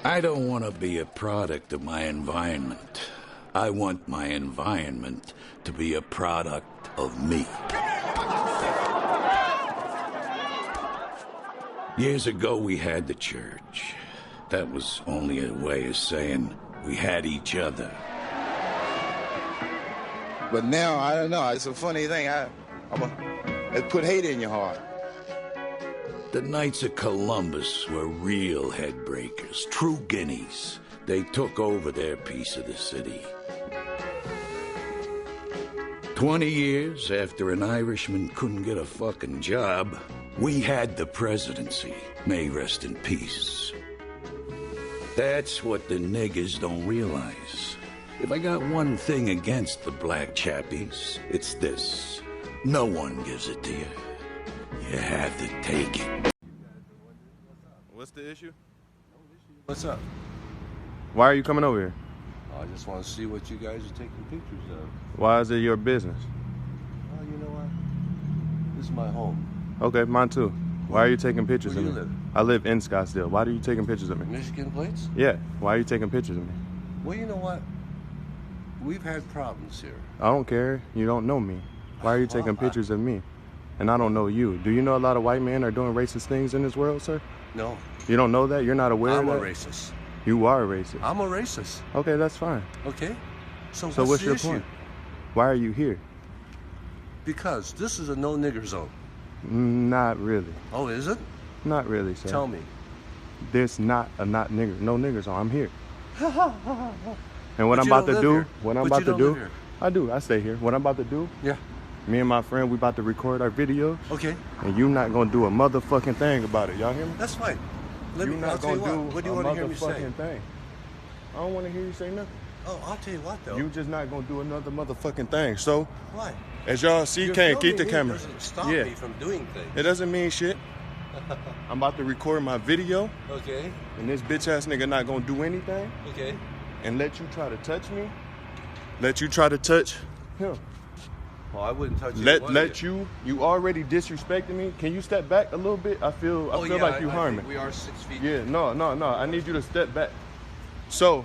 I don't want to be a product of my environment. I want my environment to be a product of me. Years ago, we had the church. That was only a way of saying we had each other. But now, I don't know, it's a funny thing. It put hate in your heart. The Knights of Columbus were real headbreakers, true guineas. They took over their piece of the city. 20 years after an Irishman couldn't get a fucking job, we had the presidency. May rest in peace. That's what the niggers don't realize. If I got one thing against the black chappies, it's this. No one gives it to you. You have to take it. What's the issue? What's up? Why are you coming over here? I just want to see what you guys are taking pictures of. Why is it your business? Well, you know what? This is my home. Okay, mine too. Why are you taking pictures Where of do you me? live? I live in Scottsdale. Why are you taking pictures of me? Michigan plates? Yeah. Why are you taking pictures of me? Well, you know what? We've had problems here. I don't care. You don't know me. Why are you taking pictures of me? And I don't know you. Do you know a lot of white men are doing racist things in this world, sir? No. You don't know that? You're not aware of that? I'm a racist. You are a racist. I'm a racist. Okay, that's fine. Okay? So what's the your issue? point? Why are you here? Because this is a no-nigger zone. Not really. Oh, is it? Not really, sir. Tell me. There's not a no niggers on. I'm here. And what But I'm you about don't to do, live here. I do. I stay here. What I'm about to do, Yeah. me and my friend, we about to record our video, Okay. and you not gonna do a motherfucking thing about it. Y'all hear me? That's fine. I'll not tell you gonna what. do What do you a want to hear me say? motherfucking thing. I don't want to hear you say nothing. Oh, I'll tell you what, though. You just not gonna do another motherfucking thing. So, Why? as y'all see, You're can't keep filming the me camera. doesn't stop Yeah. me from doing things. It doesn't mean shit. I'm about to record my video, Okay. and this bitch ass nigga not gonna do anything, Okay. and let you try to touch me. Let you try to touch him. Well, I wouldn't touch You already disrespected me. Can you step back a little bit? I feel like you harm me. We are 6 feet. Yeah, no. I need you to step back. So,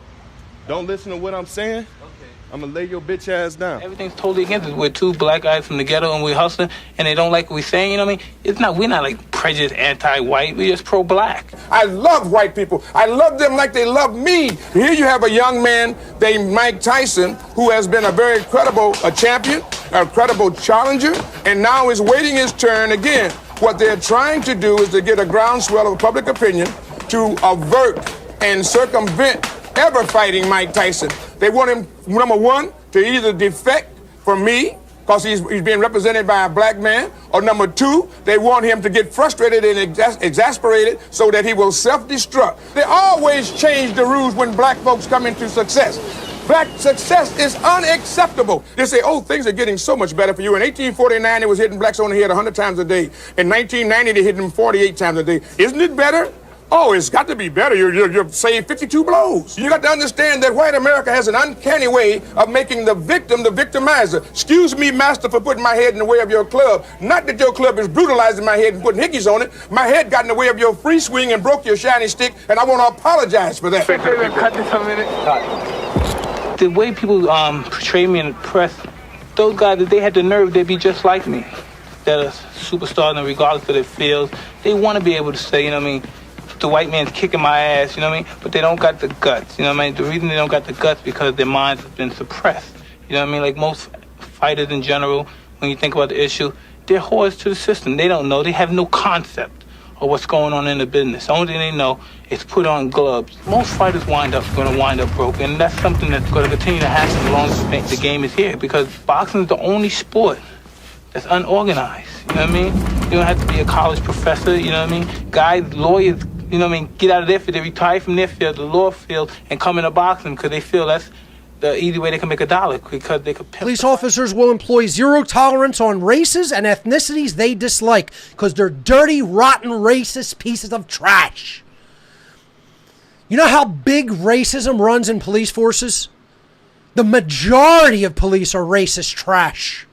don't listen to what I'm saying. Okay. I'm gonna lay your bitch ass down. Everything's totally against us. We're two black guys from the ghetto and we're hustling and they don't like what we're saying, you know what I mean? We're not like prejudiced, anti-white, we're just pro-black. I love white people. I love them like they love me. Here you have a young man named Mike Tyson who has been a very credible champion, a credible challenger, and now is waiting his turn again. What they're trying to do is to get a groundswell of public opinion to avert and circumvent ever fighting Mike Tyson. They want him, number one, to either defect from me, because he's being represented by a black man, or number two, they want him to get frustrated and exasperated so that he will self-destruct. They always change the rules when black folks come into success. Black success is unacceptable. They say, oh, things are getting so much better for you. In 1849, they was hitting blacks on the head 100 times a day. In 1990, they hit them 48 times a day. Isn't it better? Oh, it's got to be better. You've saved 52 blows. You got to understand that white America has an uncanny way of making the victim the victimizer. Excuse me, master, for putting my head in the way of your club. Not that your club is brutalizing my head and putting hickeys on it. My head got in the way of your free swing and broke your shiny stick, and I want to apologize for that. Cut this a minute. The way people portray me in the press, those guys, if they had the nerve, they'd be just like me. That are superstars, and regardless of their fields, they want to be able to say, you know what I mean, the white man's kicking my ass, you know what I mean? But they don't got the guts, you know what I mean? The reason they don't got the guts because their minds have been suppressed. You know what I mean? Like most fighters in general, when you think about the issue, they're whores to the system. They don't know. They have no concept of what's going on in the business. The only thing they know is put on gloves. Most fighters going to wind up broken, and that's something that's going to continue to happen as long as the game is here, because boxing is the only sport that's unorganized. You know what I mean? You don't have to be a college professor, you know what I mean? Guys, lawyers, you know what I mean, get out of their field. They retire from their field, the law field, and come into boxing because they feel that's the easy way they can make $1 because they could. Police officers will employ zero tolerance on races and ethnicities they dislike because they're dirty, rotten, racist pieces of trash. You know how big racism runs in police forces? The majority of police are racist trash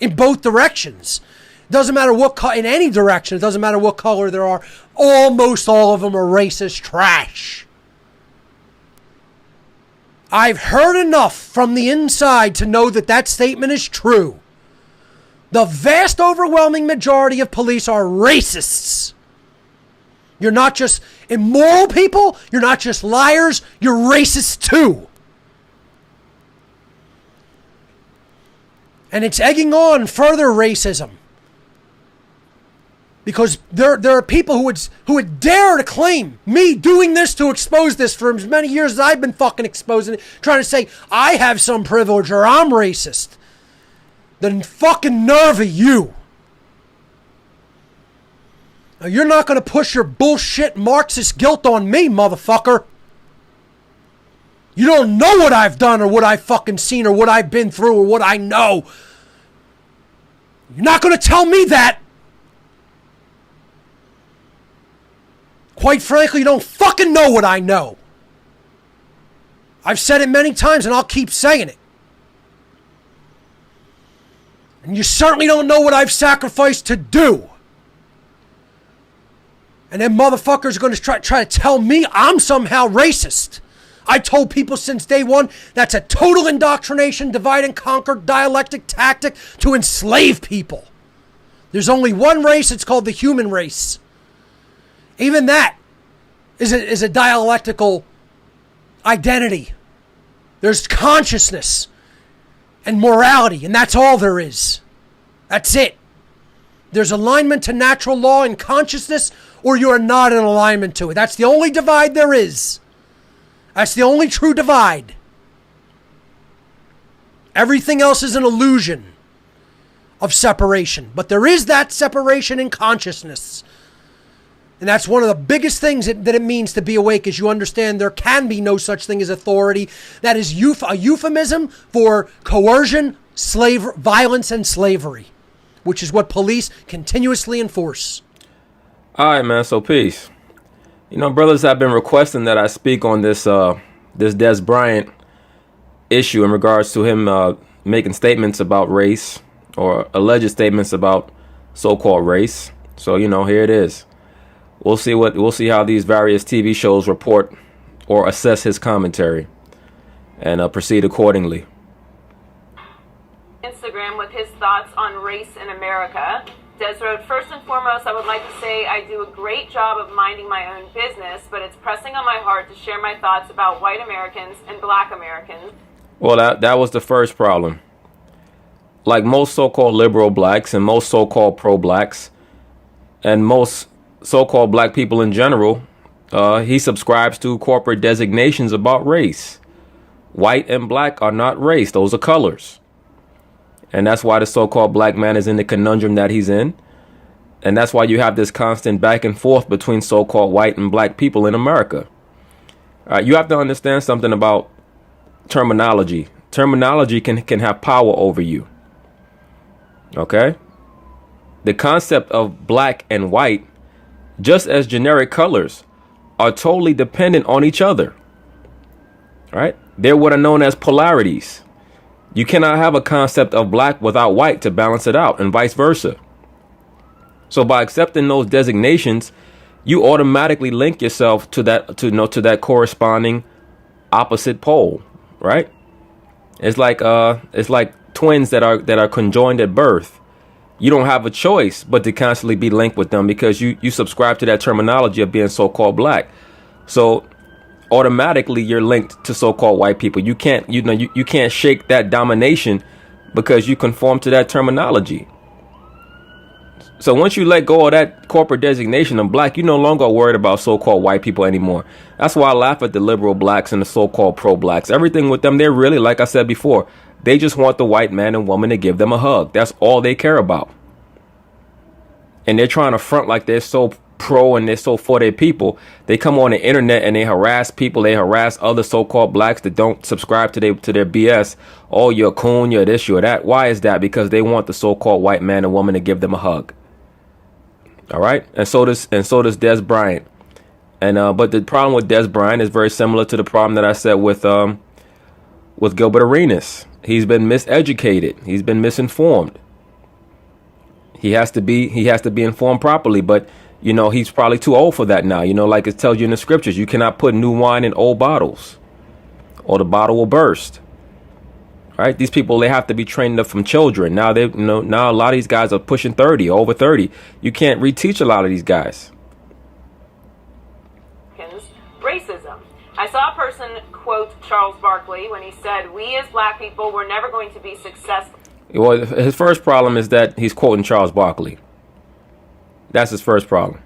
in both directions. Doesn't matter what in any direction. It doesn't matter what color there are. Almost all of them are racist trash. I've heard enough from the inside to know that that statement is true. The vast overwhelming majority of police are racists. You're not just immoral people, you're not just liars, you're racist too. And it's egging on further racism. Because there are people who would dare to claim me doing this to expose this for as many years as I've been fucking exposing it, trying to say I have some privilege or I'm racist. The fucking nerve of you. Now, you're not going to push your bullshit Marxist guilt on me, motherfucker. You don't know what I've done or what I've fucking seen or what I've been through or what I know. You're not going to tell me that. Quite frankly, you don't fucking know what I know. I've said it many times and I'll keep saying it. And you certainly don't know what I've sacrificed to do. And then motherfuckers are going to try to tell me I'm somehow racist. I told people since day one that's a total indoctrination, divide and conquer dialectic tactic to enslave people. There's only one race, it's called the human race. Even that is a dialectical identity. There's consciousness and morality, and that's all there is. That's it. There's alignment to natural law and consciousness, or you are not in alignment to it. That's the only divide there is. That's the only true divide. Everything else is an illusion of separation. But there is that separation in consciousness. And that's one of the biggest things that it means to be awake, is you understand there can be no such thing as authority. That is a euphemism for coercion, violence, and slavery, which is what police continuously enforce. All right, man. So peace. You know, brothers have been requesting that I speak on this Dez Bryant issue in regards to him making statements about race, or alleged statements about so-called race. So, you know, here it is. We'll see how these various TV shows report or assess his commentary, and proceed accordingly. Instagram with his thoughts on race in America. Dez wrote, first and foremost, I would like to say I do a great job of minding my own business, but it's pressing on my heart to share my thoughts about white Americans and black Americans. Well, that was the first problem. Like most so-called liberal blacks and most so-called pro-blacks and most so-called black people in general, he subscribes to corporate designations about race. White and black are not race. Those are colors. And that's why the so-called black man is in the conundrum that he's in. And that's why you have this constant back and forth between so-called white and black people in America. You have to understand something about terminology. Terminology can have power over you. Okay? The concept of black and white, just as generic colors, are totally dependent on each other. Right? They're what are known as polarities. You cannot have a concept of black without white to balance it out, and vice versa. So by accepting those designations, you automatically link yourself to that corresponding opposite pole, right? It's like twins that are conjoined at birth. You don't have a choice but to constantly be linked with them, because you subscribe to that terminology of being so-called black. So automatically you're linked to so-called white people. You can't shake that domination because you conform to that terminology. So once you let go of that corporate designation of black, you're no longer worried about so-called white people anymore. That's why I laugh at the liberal blacks and the so-called pro-blacks. Everything with them, they're really, like I said before, they just want the white man and woman to give them a hug. That's all they care about. And they're trying to front like they're so pro and they're so for their people. They come on the internet and they harass people. They harass other so-called blacks that don't subscribe to their BS. Oh, you're a coon, you're this, you're that. Why is that? Because they want the so-called white man and woman to give them a hug. All right. And so does Dez Bryant. And but the problem with Dez Bryant is very similar to the problem that I said with Gilbert Arenas. He's been miseducated. He's been misinformed. He has to be informed properly, but you know, he's probably too old for that now. You know, like it tells you in the scriptures, you cannot put new wine in old bottles. or the bottle will burst. Right? These people, they have to be trained up from children. Now now a lot of these guys are pushing 30, over 30. You can't reteach a lot of these guys. Racism. I saw a person quote Charles Barkley when he said, "We as black people were never going to be successful." Well, his first problem is that he's quoting Charles Barkley. That's his first problem.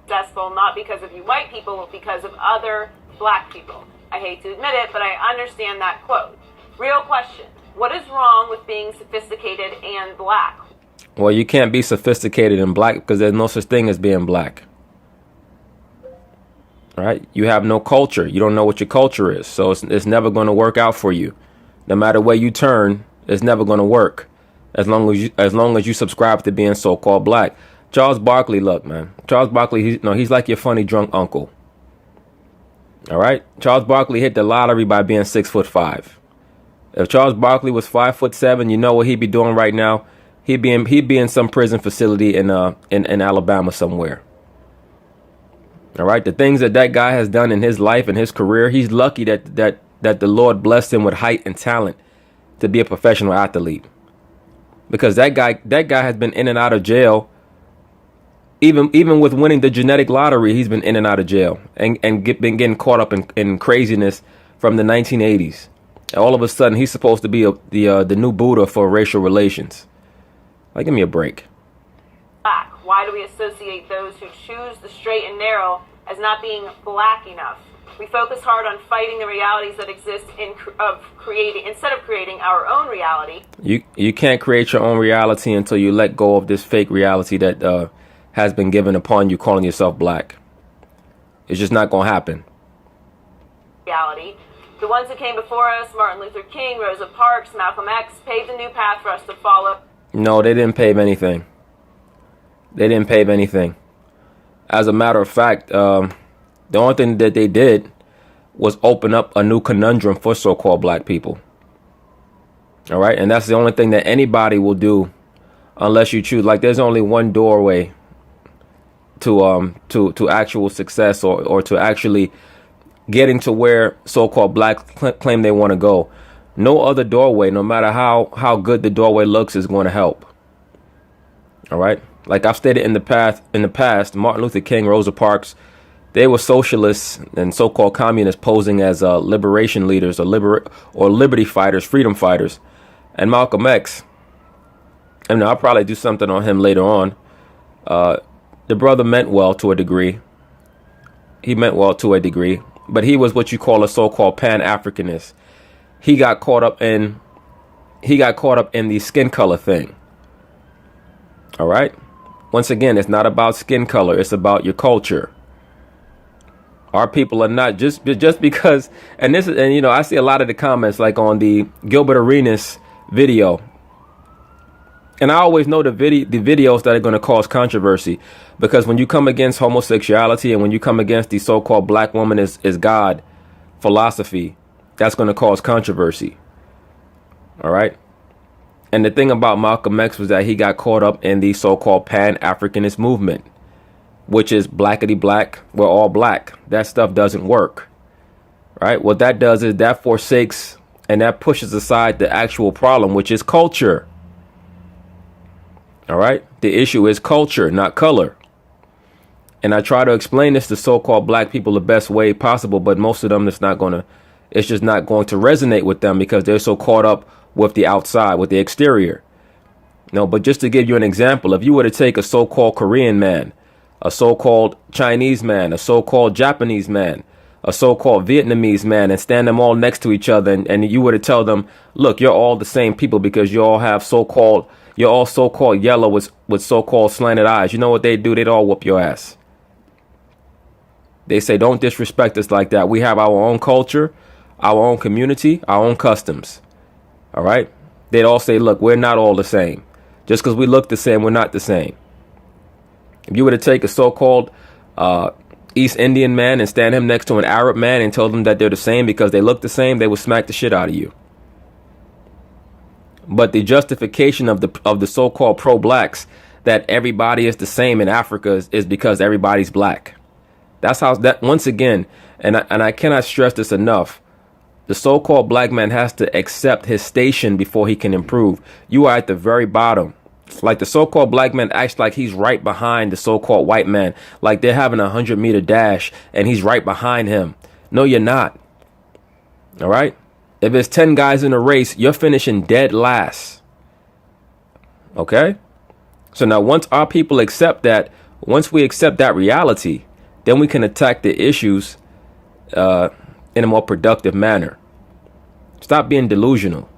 Successful not because of you white people, but because of other black people. I hate to admit it, but I understand that quote. Real question. What is wrong with being sophisticated and black? Well, you can't be sophisticated and black because there's no such thing as being black. All right? You have no culture. You don't know what your culture is. So it's never going to work out for you. No matter where you turn, it's never going to work. As long as you subscribe to being so-called black. Charles Barkley, look, man. Charles Barkley, he's like your funny drunk uncle. All right? Charles Barkley hit the lottery by being 6'5". If Charles Barkley was 5'7", you know what he'd be doing right now? He'd be in some prison facility in Alabama somewhere. All right, the things that guy has done in his life and his career, he's lucky that the Lord blessed him with height and talent to be a professional athlete. Because that guy has been in and out of jail. Even with winning the genetic lottery, he's been in and out of jail and been getting caught up in craziness from the 1980s. All of a sudden, he's supposed to be the new Buddha for racial relations. Like, give me a break. Black. Why do we associate those who choose the straight and narrow as not being black enough? We focus hard on fighting the realities that exist instead of creating our own reality. You can't create your own reality until you let go of this fake reality that has been given upon you, calling yourself black. It's just not going to happen. Reality. The ones who came before us, Martin Luther King, Rosa Parks, Malcolm X, paved a new path for us to follow. No, they didn't pave anything. They didn't pave anything. As a matter of fact, the only thing that they did was open up a new conundrum for so-called black people. All right. And that's the only thing that anybody will do unless you choose. Like, there's only one doorway to actual success or to actually getting to where so-called blacks claim they want to go. No other doorway, no matter how good the doorway looks, is going to help. All right. Like I've stated in the past, Martin Luther King, Rosa Parks, they were socialists and so-called communists posing as liberation leaders or liberty fighters, freedom fighters. And Malcolm X, and I'll probably do something on him later on. The brother meant well to a degree. He meant well to a degree, but he was what you call a so-called Pan-Africanist. He got caught up in the skin color thing. All right. Once again, it's not about skin color. It's about your culture. Our people are not just because, and I see a lot of the comments like on the Gilbert Arenas video. And I always know the videos that are going to cause controversy, because when you come against homosexuality and when you come against the so-called black woman is God philosophy, that's going to cause controversy. All right. And the thing about Malcolm X was that he got caught up in the so-called Pan-Africanist movement, which is blackety black, we're all black. That stuff doesn't work. Right. What that does is that forsakes and that pushes aside the actual problem, which is culture. All right. The issue is culture, not color. And I try to explain this to so-called black people the best way possible. But most of them, it's just not going to resonate with them because they're so caught up with the outside, with the exterior. No, but just to give you an example, if you were to take a so-called Korean man, a so-called Chinese man, a so-called Japanese man, a so-called Vietnamese man, and stand them all next to each other, and you were to tell them, look, you're all the same people because you're all so-called yellow with so-called slanted eyes. You know what they do? They'd all whoop your ass. They say, don't disrespect us like that. We have our own culture, our own community, our own customs. All right. They'd all say, look, we're not all the same. Just because we look the same, we're not the same. If you were to take a so-called East Indian man and stand him next to an Arab man and tell them that they're the same because they look the same, they would smack the shit out of you. But the justification of the so-called pro-blacks that everybody is the same in Africa is because everybody's black. That's how that, once again, and I cannot stress this enough. The so-called black man has to accept his station before he can improve. You are at the very bottom. Like the so-called black man acts like he's right behind the so-called white man. Like they're having a 100-meter dash and he's right behind him. No, you're not. All right. If there's 10 guys in a race, you're finishing dead last. Okay. So now once our people accept that, once we accept that reality, then we can attack the issues in a more productive manner. Stop being delusional.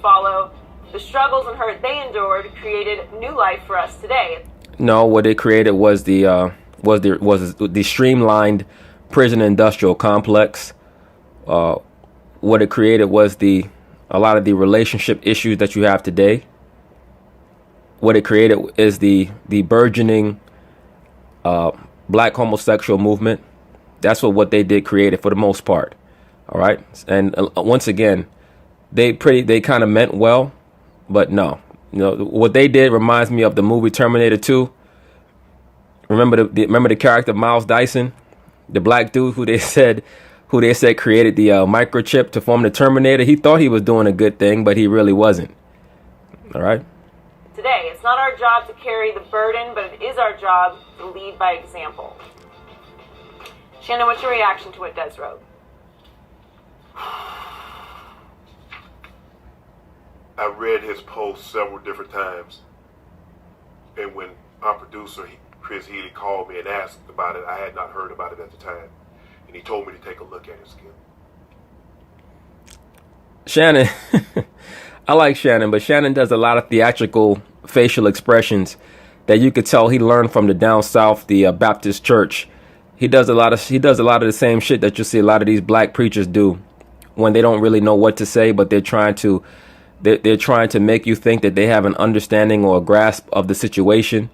Follow the struggles and hurt they endured created new life for us today. No, what it created was the streamlined prison industrial complex. What it created was a lot of the relationship issues that you have today. What it created is the burgeoning black homosexual movement. That's what they did created for the most part. All right. And once again, they kind of meant well, but no. You know, what they did reminds me of the movie Terminator 2. Remember the character Miles Dyson, the black dude who they said created the microchip to form the Terminator. He thought he was doing a good thing, but he really wasn't. All right. Today, it's not our job to carry the burden, but it is our job to lead by example. Shannon, what's your reaction to what Dez wrote? I read his post several different times, and when our producer, Chris Healy, called me and asked about it, I had not heard about it at the time, and he told me to take a look at it, Skip. Shannon, I like Shannon, but Shannon does a lot of theatrical facial expressions that you could tell he learned from the down south, the Baptist church. He does a lot of the same shit that you see a lot of these black preachers do when they don't really know what to say, but they're trying to make you think that they have an understanding or a grasp of the situation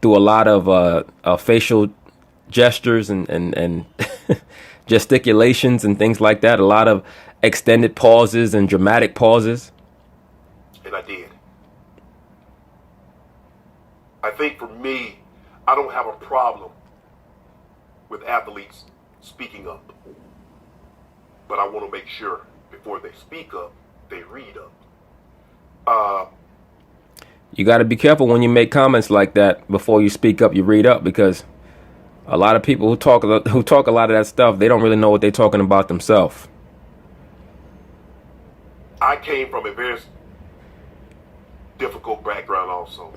through a lot of facial gestures and gesticulations and things like that. A lot of extended pauses and dramatic pauses. And I did. I think for me, I don't have a problem with athletes speaking up. But I want to make sure before they speak up, they read up. You got to be careful when you make comments like that. Before you speak up, you read up, because a lot of people who talk a lot of that stuff, they don't really know what they're talking about themselves. I came from a very difficult background also.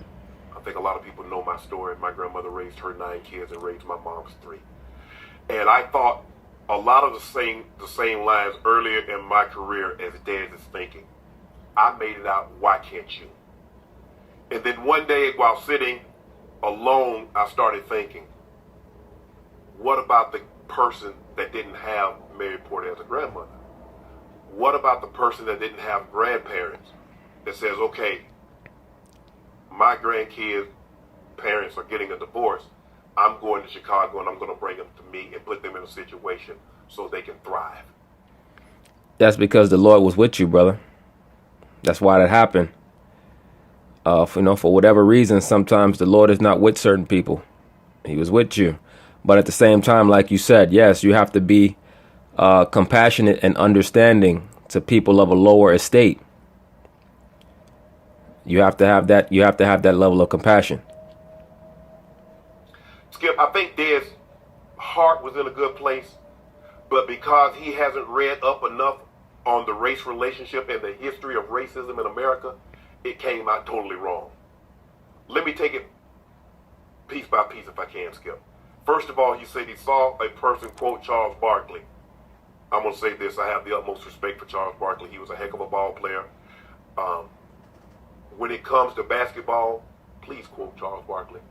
I think a lot of people know my story. My grandmother raised her 9 kids and raised my mom's 3. And I thought a lot of the same lines earlier in my career as Dez is thinking. I made it out, why can't you? And then one day while sitting alone, I started thinking, what about the person that didn't have Mary Porter as a grandmother? What about the person that didn't have grandparents that says, okay, my grandkids' parents are getting a divorce. I'm going to Chicago and I'm going to bring them to me and put them in a situation so they can thrive. That's because the Lord was with you, brother. That's why that happened. For whatever reason, sometimes the Lord is not with certain people. He was with you. But at the same time, like you said, yes, you have to be compassionate and understanding to people of a lower estate. You have to have that. You have to have that level of compassion. Skip, I think Dez's heart was in a good place, but because he hasn't read up enough on the race relationship and the history of racism in America, it came out totally wrong. Let me take it piece by piece if I can, Skip. First of all, he said he saw a person quote Charles Barkley. I'm going to say this. I have the utmost respect for Charles Barkley. He was a heck of a ball player. When it comes to basketball, please quote Charles Barkley.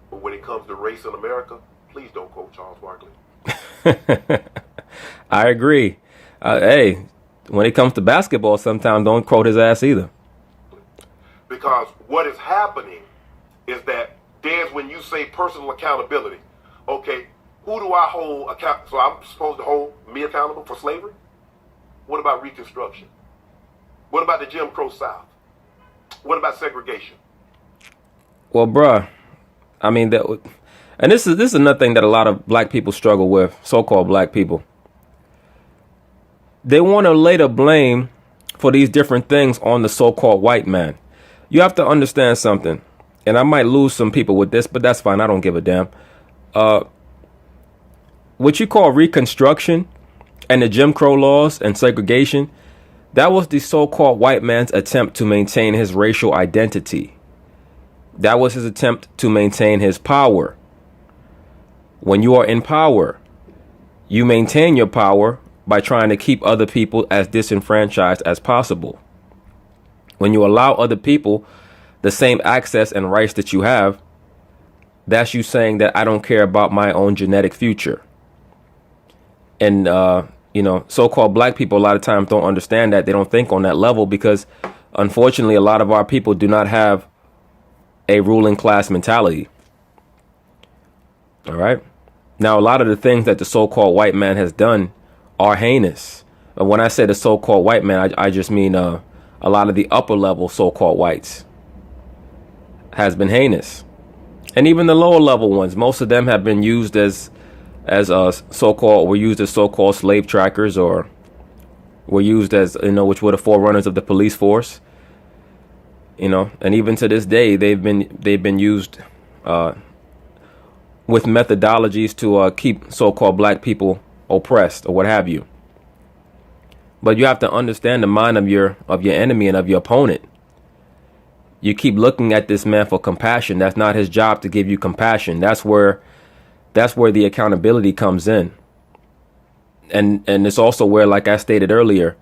But when it comes to race in America, please don't quote Charles Barkley. I agree. Hey, when it comes to basketball, sometimes don't quote his ass either. Because what is happening is that Dez, when you say personal accountability, okay, who do I hold account? So I'm supposed to hold me accountable for slavery? What about Reconstruction? What about the Jim Crow South? What about segregation? Well, bruh, I mean, and this is another thing that a lot of black people struggle with, so-called black people. they want to lay the blame for these different things on the so-called white man. You have to understand something, and I might lose some people with this, but that's fine. I don't give a damn. What you call Reconstruction and the Jim Crow laws and segregation, that was the so-called white man's attempt to maintain his racial identity. That was his attempt to maintain his power. When you are in power, you maintain your power by trying to keep other people as disenfranchised as possible. When you allow other people the same access and rights that you have, that's you saying that I don't care about my own genetic future. And, so-called black people a lot of times don't understand that. They don't think on that level because, unfortunately, a lot of our people do not have a ruling class mentality. All right. Now, a lot of the things that the so-called white man has done are heinous. But when I say the so-called white man, I just mean a lot of the upper level so-called whites has been heinous. And even the lower level ones, most of them have been used as so-called slave trackers, or were used as, which were the forerunners of the police force. And even to this day, they've been used with methodologies to keep so-called black people oppressed or what have you. But you have to understand the mind of your enemy and of your opponent. You keep looking at this man for compassion. That's not his job to give you compassion. That's where the accountability comes in. And it's also where, like I stated earlier,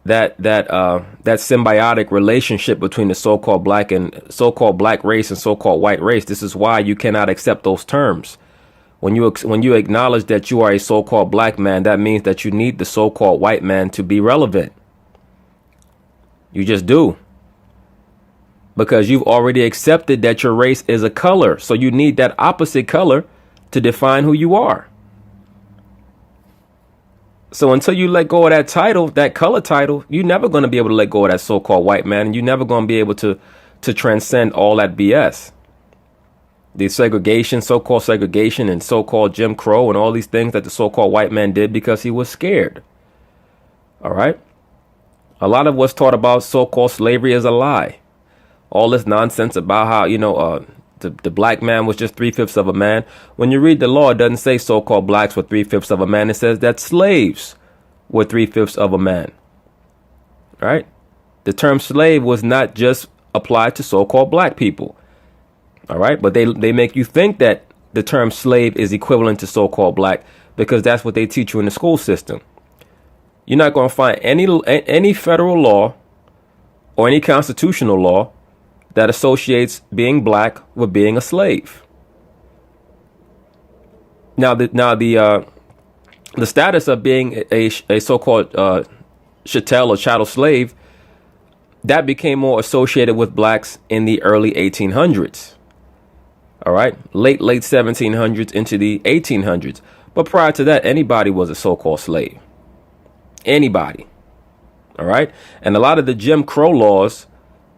that symbiotic relationship between the so-called black race and so-called white race. This is why you cannot accept those terms. When you acknowledge that you are a so-called black man, that means that you need the so-called white man to be relevant. You just do. Because you've already accepted that your race is a color. So you need that opposite color to define who you are. So until you let go of that title, that color title, you're never going to be able to let go of that so-called white man. And you're never going to be able to transcend all that BS. The segregation, so-called segregation, and so-called Jim Crow and all these things that the so-called white man did because he was scared. All right. A lot of what's taught about so-called slavery is a lie. All this nonsense about how, the black man was just 3/5 of a man. When you read the law, it doesn't say so-called blacks were 3/5 of a man. It says that slaves were 3/5 of a man. Right? The term slave was not just applied to so-called black people. All right. But they make you think that the term slave is equivalent to so-called black because that's what they teach you in the school system. You're not going to find any federal law or any constitutional law that associates being black with being a slave. Now the status of being a so-called chattel or chattel slave, that became more associated with blacks in the early 1800s. All right, late 1700s into the 1800s. But prior to that, anybody was a so-called slave. Anybody. All right, and a lot of the Jim Crow laws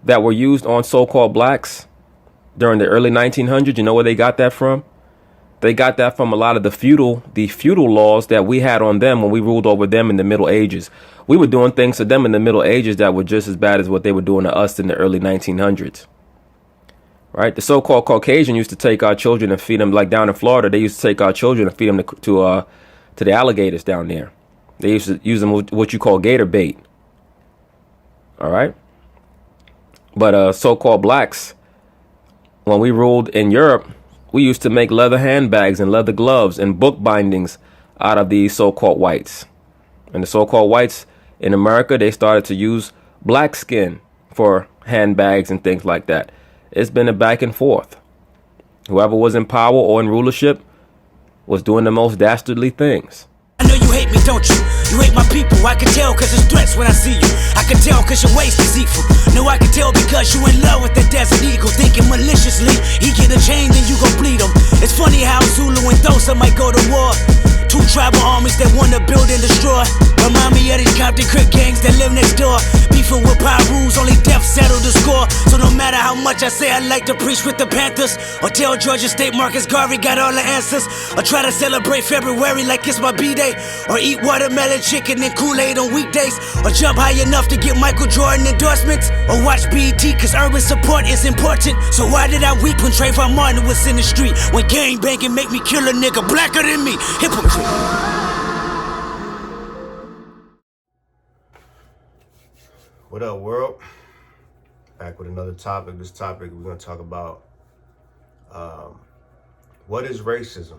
that were used on so-called blacks during the early 1900s, you know where they got that from? They got that from a lot of the feudal laws that we had on them when we ruled over them in the Middle Ages. We were doing things to them in the Middle Ages that were just as bad as what they were doing to us in the early 1900s. Right? The so-called Caucasian used to take our children and feed them, like down in Florida, they used to take our children and feed them to the alligators down there. They used to use them with what you call gator bait. All right? But so-called blacks, when we ruled in Europe, we used to make leather handbags and leather gloves and book bindings out of these so-called whites. And the so-called whites in America, they started to use black skin for handbags and things like that. It's been a back and forth. Whoever was in power or in rulership was doing the most dastardly things. I know you hate me, don't you? You hate my people, I can tell cause it's threats when I see you. I can tell cause your waist is deceitful. No, I can tell because you in love with the desert eagle. Thinking maliciously, he get a chain then you gon' bleed him. It's funny how Zulu and Dosa might go to war. Two tribal armies that wanna build and destroy. Remind me of these Compton Crip gangs that live next door. Beefing with power rules, only death settled the score. So no matter how much I say I like to preach with the Panthers, or tell Georgia State Marcus Garvey got all the answers, or try to celebrate February like it's my B-Day, or eat watermelon chicken and Kool-Aid on weekdays, or jump high enough to get Michael Jordan endorsements, or watch BET cause urban support is important. So why did I weep when Trayvon Martin was in the street? When gang banging make me kill a nigga blacker than me? Hypocrite. What up, world? Back with another topic. This topic we're going to talk about what is racism?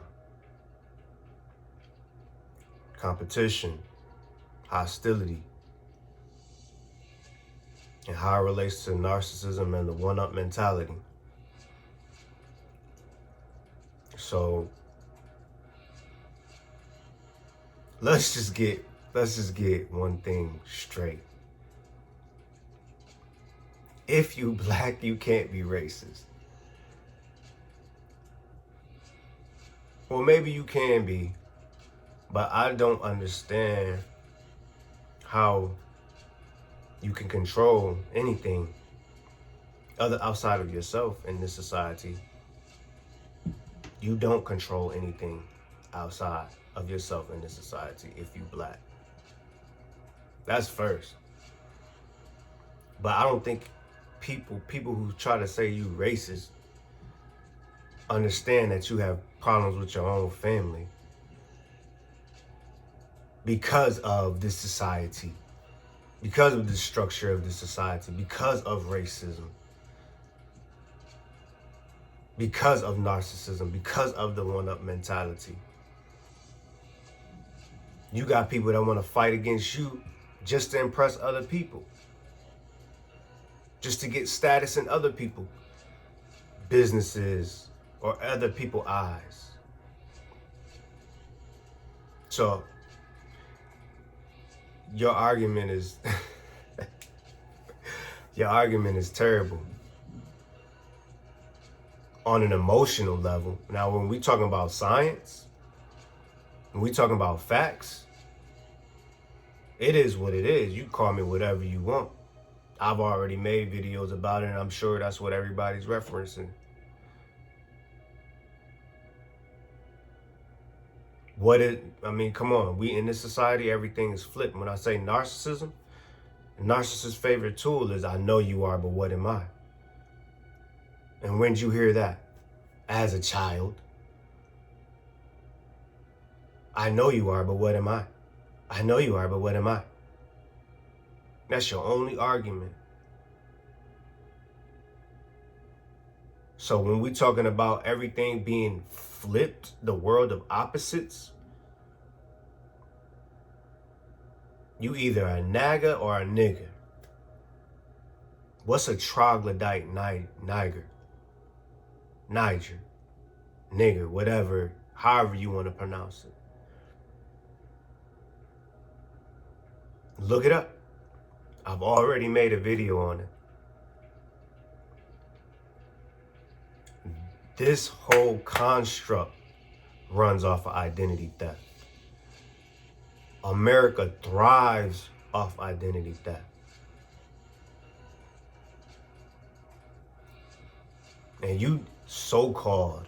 Competition, hostility, and how it relates to narcissism and the one-up mentality. So let's just get one thing straight. If you black, you can't be racist. Well, maybe you can be, but I don't understand how you can control anything other outside of yourself in this society. You don't control anything outside of yourself in this society if you black. That's first. But I don't think people who try to say you racist understand that you have problems with your own family because of this society, because of the structure of this society, because of racism, because of narcissism, because of the one-up mentality. You got people that want to fight against you just to impress other people, just to get status in other people, businesses, or other people's eyes. So your argument is terrible on an emotional level. Now, when we talking about science, when we talking about facts, it is what it is. You call me whatever you want. I've already made videos about it, and I'm sure that's what everybody's referencing. Come on. We in this society, everything is flipped. When I say narcissism, a narcissist's favorite tool is, I know you are, but what am I? And when did you hear that? As a child. I know you are, but what am I? I know you are, but what am I? That's your only argument. So when we're talking about everything being flipped, the world of opposites, you either a naga or a nigger. What's a troglodyte Niger, nigger, whatever, however you want to pronounce it. Look it up. I've already made a video on it. This whole construct runs off of identity theft. America thrives off identity theft. And you so-called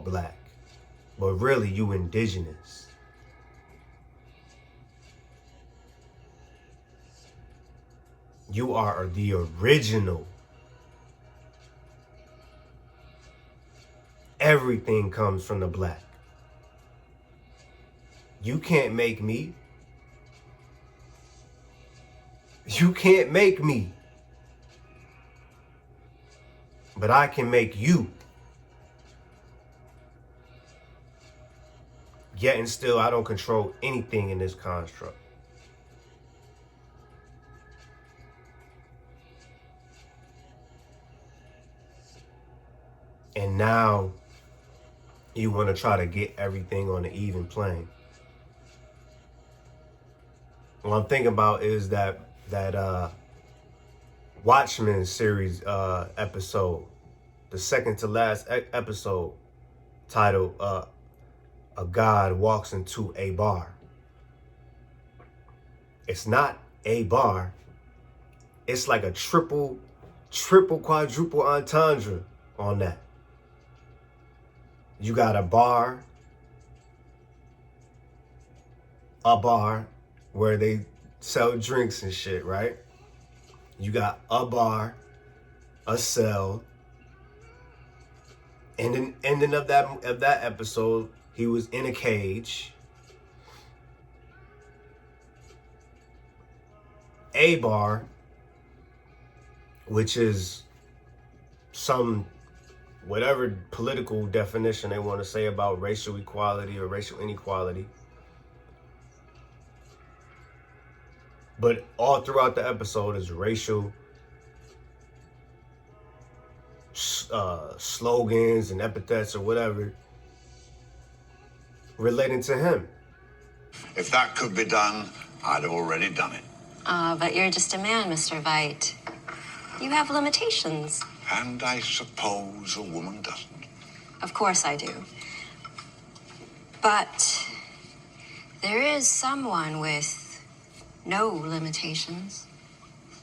black, but really you indigenous. You are the original. Everything comes from the black. You can't make me. You can't make me. But I can make you. Yet and still, I don't control anything in this construct. And now you want to try to get everything on an even plane. What I'm thinking about is that Watchmen series episode, the second to last episode, titled a god walks into a bar. It's not a bar. It's like a triple, quadruple entendre on that. You got a bar where they sell drinks and shit, right? You got a bar, a cell. And then ending of that episode, he was in a cage. A bar, which is some whatever political definition they want to say about racial equality or racial inequality. But all throughout the episode is racial slogans and epithets or whatever relating to him. If that could be done, I'd already done it. But you're just a man, Mr. Veit. You have limitations. And I suppose a woman doesn't. Of course I do. But there is someone with no limitations.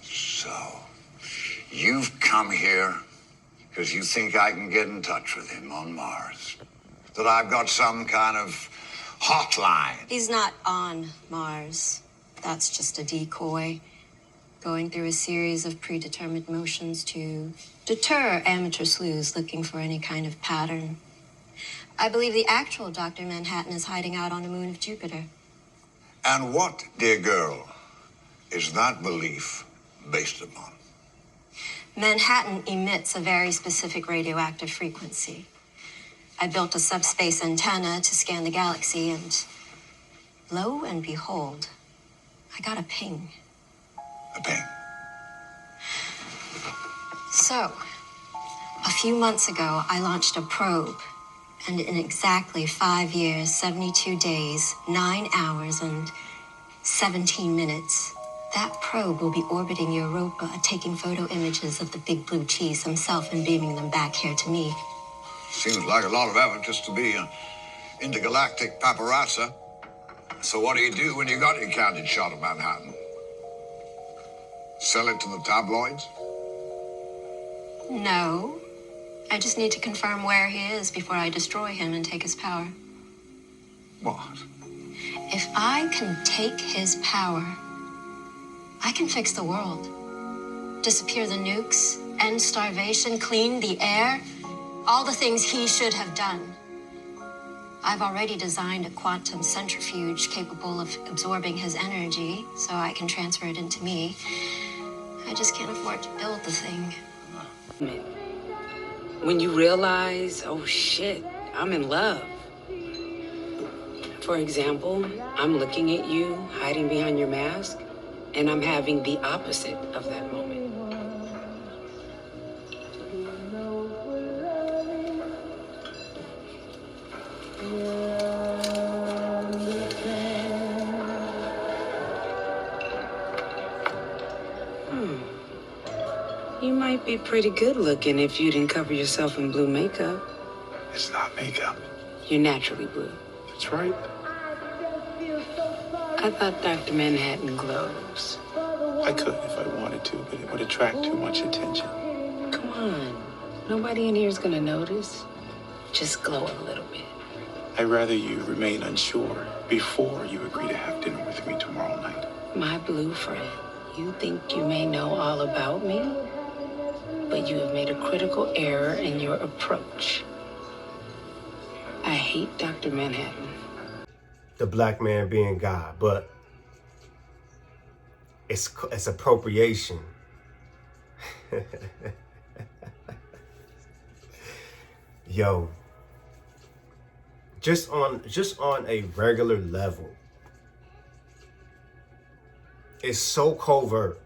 So, you've come here because you think I can get in touch with him on Mars. That I've got some kind of hotline. He's not on Mars. That's just a decoy. Going through a series of predetermined motions to deter amateur sleuths looking for any kind of pattern. I believe the actual Dr. Manhattan is hiding out on a moon of Jupiter. And what, dear girl, is that belief based upon? Manhattan emits a very specific radioactive frequency. I built a subspace antenna to scan the galaxy, and lo and behold, I got a ping. A ping? So, a few months ago, I launched a probe, and in exactly 5 years, 72 days, 9 hours, and 17 minutes, that probe will be orbiting Europa, taking photo images of the big blue cheese himself and beaming them back here to me. Seems like a lot of effort just to be an intergalactic paparazzi. So what do you do when you got your candid shot of Manhattan? Sell it to the tabloids? No. I just need to confirm where he is before I destroy him and take his power. What? If I can take his power, I can fix the world. Disappear the nukes, end starvation, clean the air. All the things he should have done. I've already designed a quantum centrifuge capable of absorbing his energy so I can transfer it into me. I just can't afford to build the thing. When you realize, oh shit, I'm in love. For example, I'm looking at you hiding behind your mask, and I'm having the opposite of that moment. You might be pretty good looking if you didn't cover yourself in blue makeup. It's not makeup. You're naturally blue. That's right. I thought Dr. Manhattan glows. I could if I wanted to, but it would attract too much attention. Come on. Nobody in here is gonna notice. Just glow a little bit. I'd rather you remain unsure before you agree to have dinner with me tomorrow night. My blue friend, you think you may know all about me? But you have made a critical error in your approach. I hate Dr. Manhattan. The black man being God, but it's appropriation. Yo, just on a regular level, it's so covert.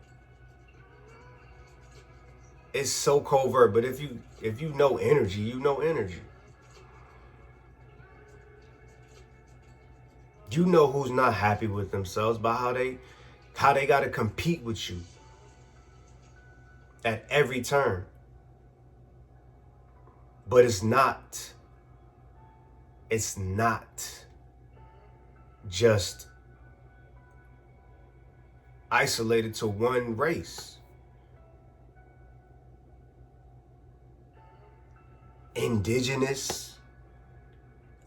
It's so covert, but if you know energy, you know energy. You know who's not happy with themselves by how they got to compete with you at every turn. But it's not it's not just isolated to one race. Indigenous,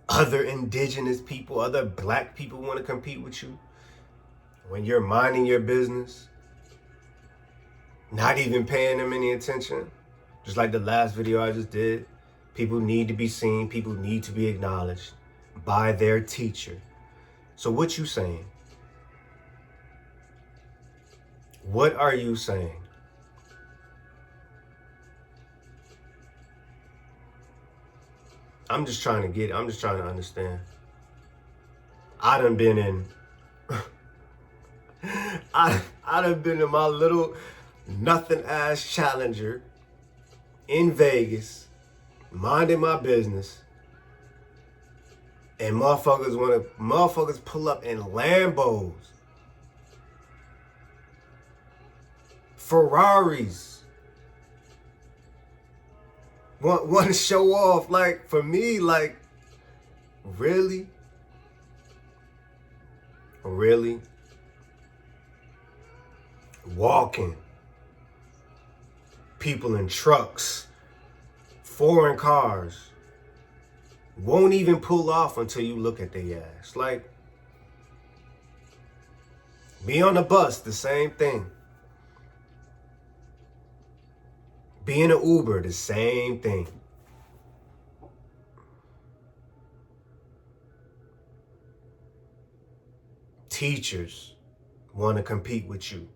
other indigenous people, other black people want to compete with you. When you're minding your business, not even paying them any attention. Just like the last video I just did, people need to be seen, people need to be acknowledged by their teacher. So what you saying? What are you saying? I'm just trying to understand. I done been in I done been in my little nothing ass Challenger in Vegas, minding my business, and motherfuckers pull up in Lambos, Ferraris, want to show off. Like, for me, like, really? Walking, people in trucks, foreign cars, won't even pull off until you look at their ass. Like, be on the bus, the same thing. Be in an Uber, the same thing. Teachers want to compete with you.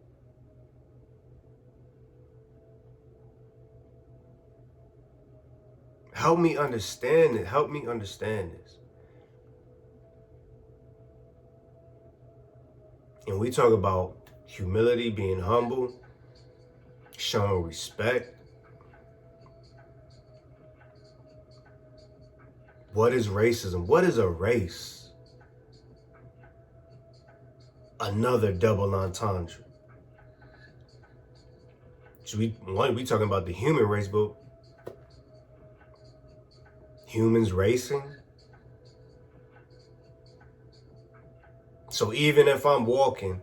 Help me understand it. Help me understand this. And we talk about humility, being humble, showing respect. What is racism? What is a race? Another double entendre. So we talking about the human race, but humans racing? So even if I'm walking,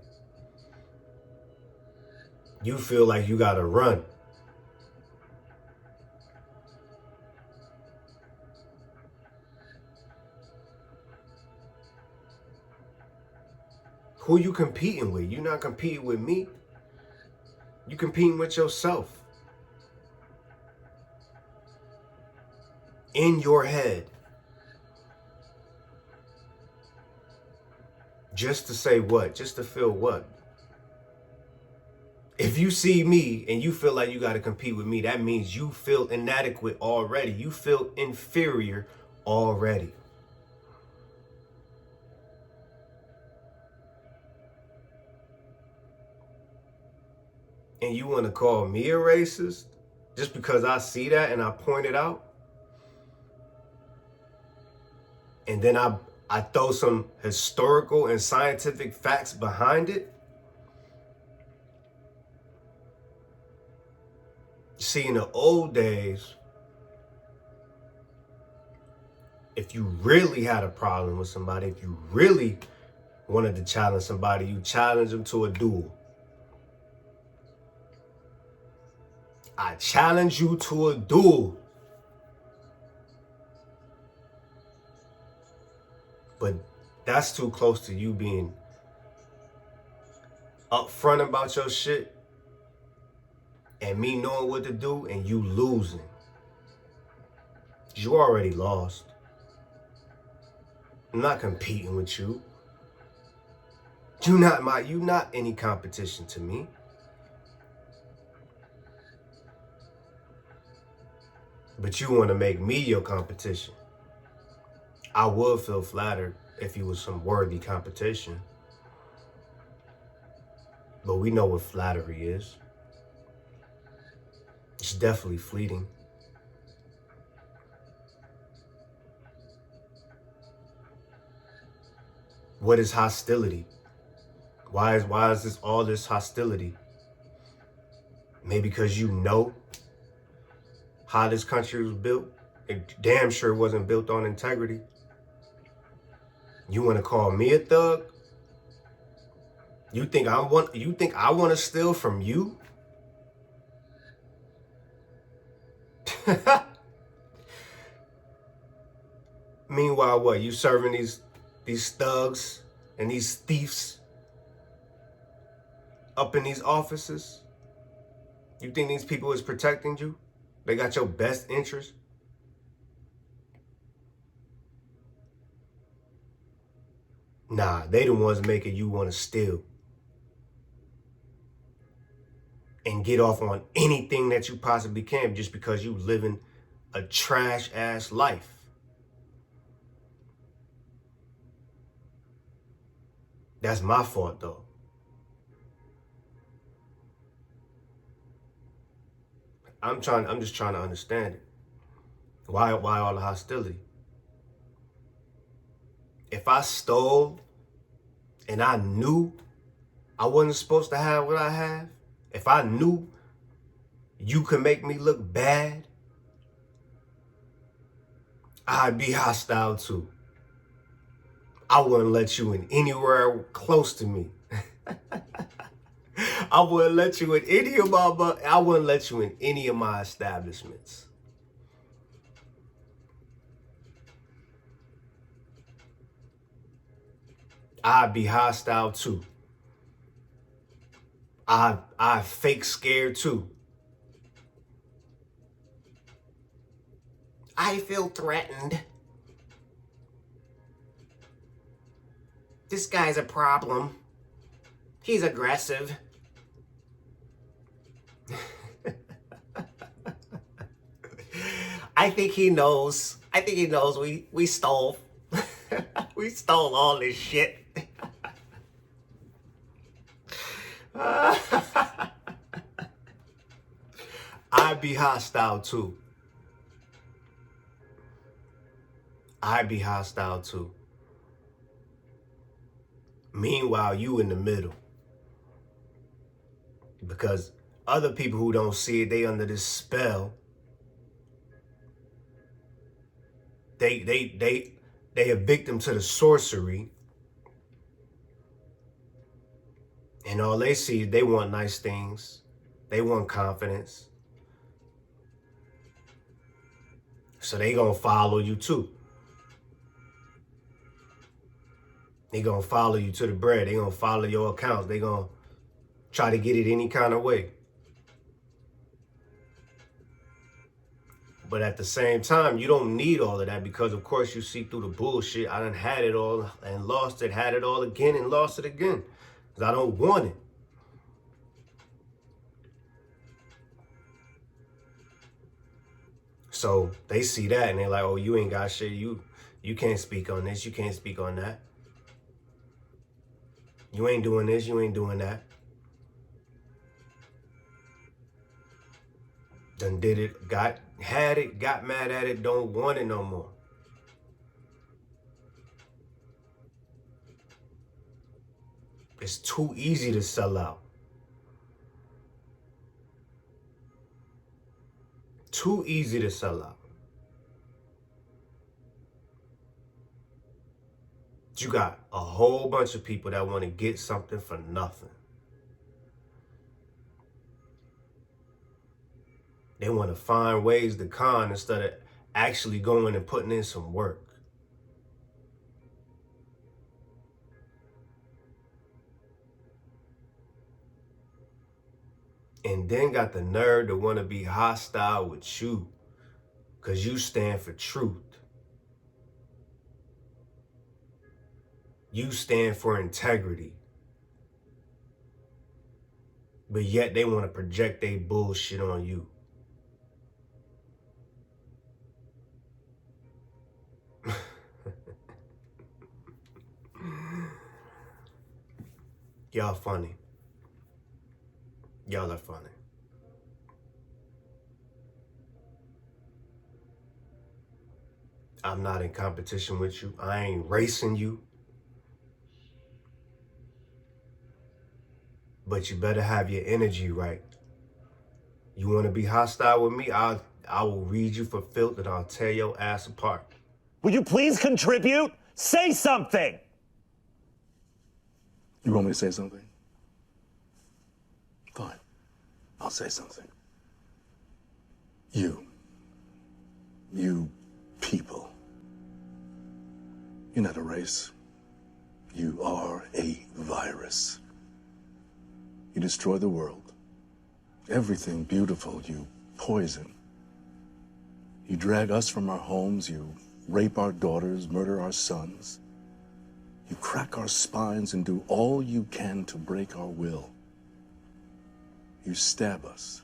you feel like you gotta run. Who you competing with? You're not competing with me. You competing with yourself. In your head. Just to say what? Just to feel what? If you see me and you feel like you got to compete with me, that means you feel inadequate already. You feel inferior already. And you want to call me a racist just because I see that and I point it out? And then I throw some historical and scientific facts behind it? See, in the old days, if you really had a problem with somebody, if you really wanted to challenge somebody, you challenge them to a duel. I challenge you to a duel. But that's too close to you being upfront about your shit and me knowing what to do and you losing. You already lost. I'm not competing with you. You not any competition to me. But you want to make me your competition. I would feel flattered if you was some worthy competition. But we know what flattery is. It's definitely fleeting. What is hostility? Why is this all this hostility? Maybe because you know how this country was built. It damn sure wasn't built on integrity. You want to call me a thug? You think I want to steal from you? Meanwhile, what? You serving these thugs and these thieves up in these offices? You think these people is protecting you? They got your best interest? Nah, they the ones making you want to steal and get off on anything that you possibly can just because you living a trash ass life. That's my fault though. I'm just trying to understand it. Why all the hostility? If I stole and I knew I wasn't supposed to have what I have, if I knew you could make me look bad, I'd be hostile too. I wouldn't let you in anywhere close to me. I wouldn't let you in any of my establishments. I'd be hostile too. I fake scared too. I feel threatened. This guy's a problem. He's aggressive. I think he knows we stole. We stole all this shit. I'd be hostile too. Meanwhile, you in the middle. Because other people who don't see it, they under this spell. They a victim to the sorcery. And all they see, they want nice things. They want confidence. So they gonna follow you too. They gonna follow you to the bread. They gonna follow your accounts. They gonna try to get it any kind of way. But at the same time, you don't need all of that because, of course, you see through the bullshit. I done had it all and lost it, had it all again and lost it again. Because I don't want it. So they see that and they're like, oh, you ain't got shit. You can't speak on this. You can't speak on that. You ain't doing this. You ain't doing that. Done did it, got mad at it, don't want it no more. It's too easy to sell out. Too easy to sell out. You got a whole bunch of people that want to get something for nothing. They want to find ways to con instead of actually going and putting in some work. And then got the nerve to want to be hostile with you because you stand for truth. You stand for integrity. But yet they want to project their bullshit on you. Y'all funny. Y'all are funny. I'm not in competition with you. I ain't racing you. But you better have your energy right. You want to be hostile with me? I will read you for filth and I'll tear your ass apart. Will you please contribute? Say something! You want me to say something? Fine. I'll say something. You people. You're not a race. You are a virus. You destroy the world. Everything beautiful you poison. You drag us from our homes, you rape our daughters, murder our sons. You crack our spines and do all you can to break our will. You stab us.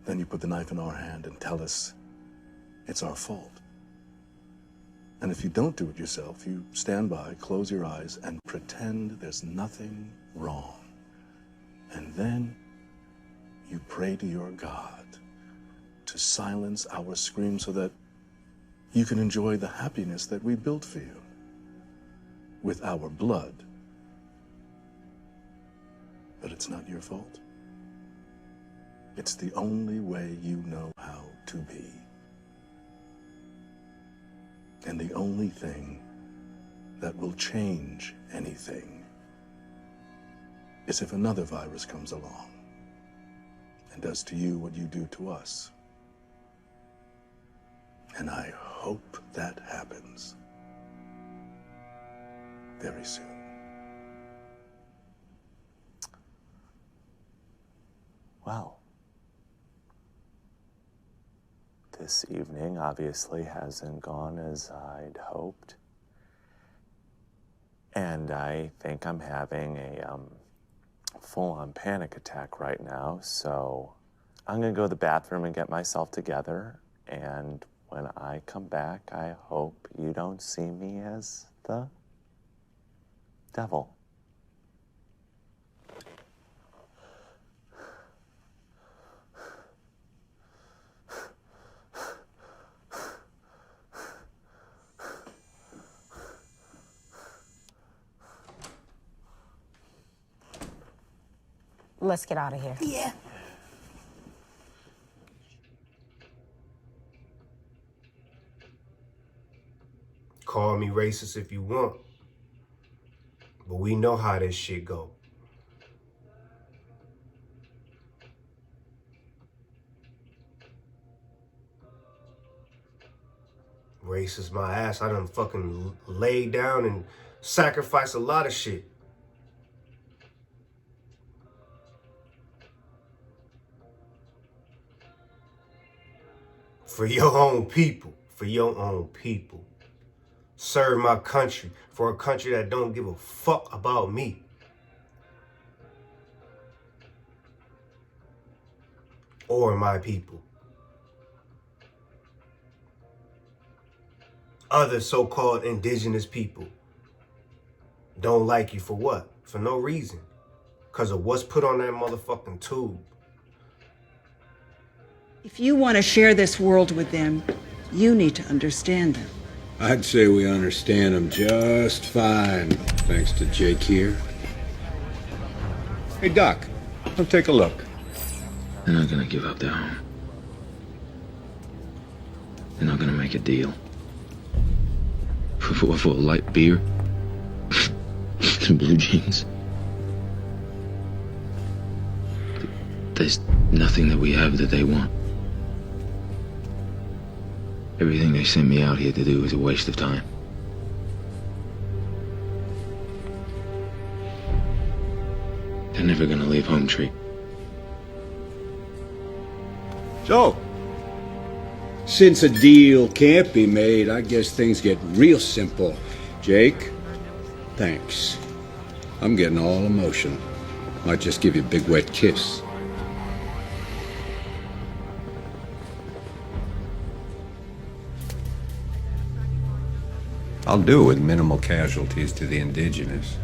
Then you put the knife in our hand and tell us it's our fault. And if you don't do it yourself, you stand by, close your eyes, and pretend there's nothing wrong. And then you pray to your God to silence our screams so that you can enjoy the happiness that we built for you with our blood. But it's not your fault. It's the only way you know how to be. And the only thing that will change anything is if another virus comes along and does to you what you do to us. And I hope that happens very soon. Well, this evening obviously hasn't gone as I'd hoped. And I think I'm having a full-on panic attack right now, so I'm gonna go to the bathroom and get myself together, and when I come back, I hope you don't see me as the devil. Let's get out of here. Yeah. Call me racist if you want, but we know how this shit go. Racist my ass. I done fucking laid down and sacrificed a lot of shit. For your own people. For your own people. Serve my country. For a country that don't give a fuck about me. Or my people. Other so-called indigenous people don't like you for what? For no reason. Because of what's put on that motherfucking tube. If you want to share this world with them, you need to understand them. I'd say we understand them just fine, thanks to Jake here. Hey, Doc, come take a look. They're not gonna give up their home. They're not gonna make a deal. For a light beer? And blue jeans? There's nothing that we have that they want. Everything they sent me out here to do is a waste of time. They're never gonna leave Home Tree. So, since a deal can't be made, I guess things get real simple. Jake, thanks. I'm getting all emotional. Might just give you a big wet kiss. I'll do it with minimal casualties to the indigenous.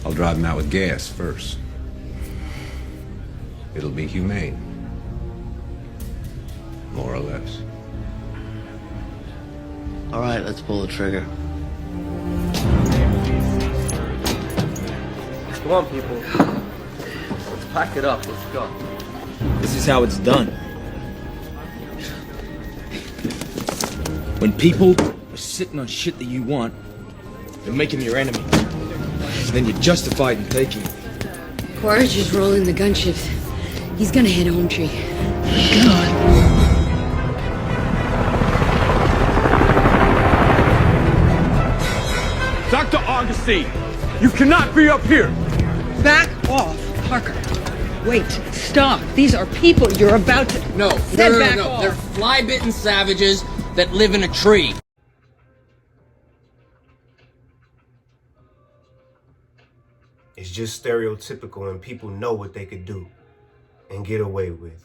I'll drive them out with gas first. It'll be humane. More or less. All right, let's pull the trigger. Come on, people. Let's pack it up. Let's go. This is how it's done. When people are sitting on shit that you want and making your enemy. And then you're justified in taking it. Quaritch is rolling the gunships. He's gonna hit home tree. God. Dr. Augustine, you cannot be up here. Back off, Parker. Wait, stop. These are people you're about to... No. Back off. They're fly-bitten savages that live in a tree. It's just stereotypical and people know what they could do and get away with.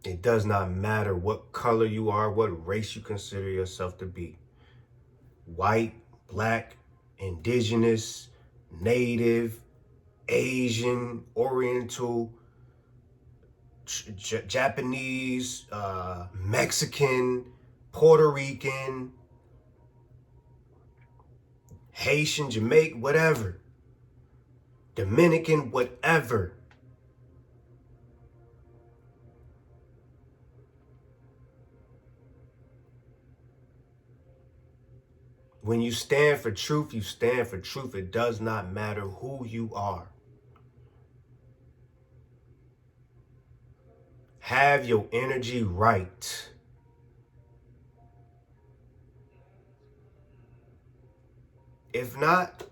It does not matter what color you are, what race you consider yourself to be. White, black, indigenous, native, Asian, Oriental, Japanese, Mexican, Puerto Rican, Haitian, Jamaican, whatever. Dominican, whatever. When you stand for truth, you stand for truth. It does not matter who you are. Have your energy right. If not,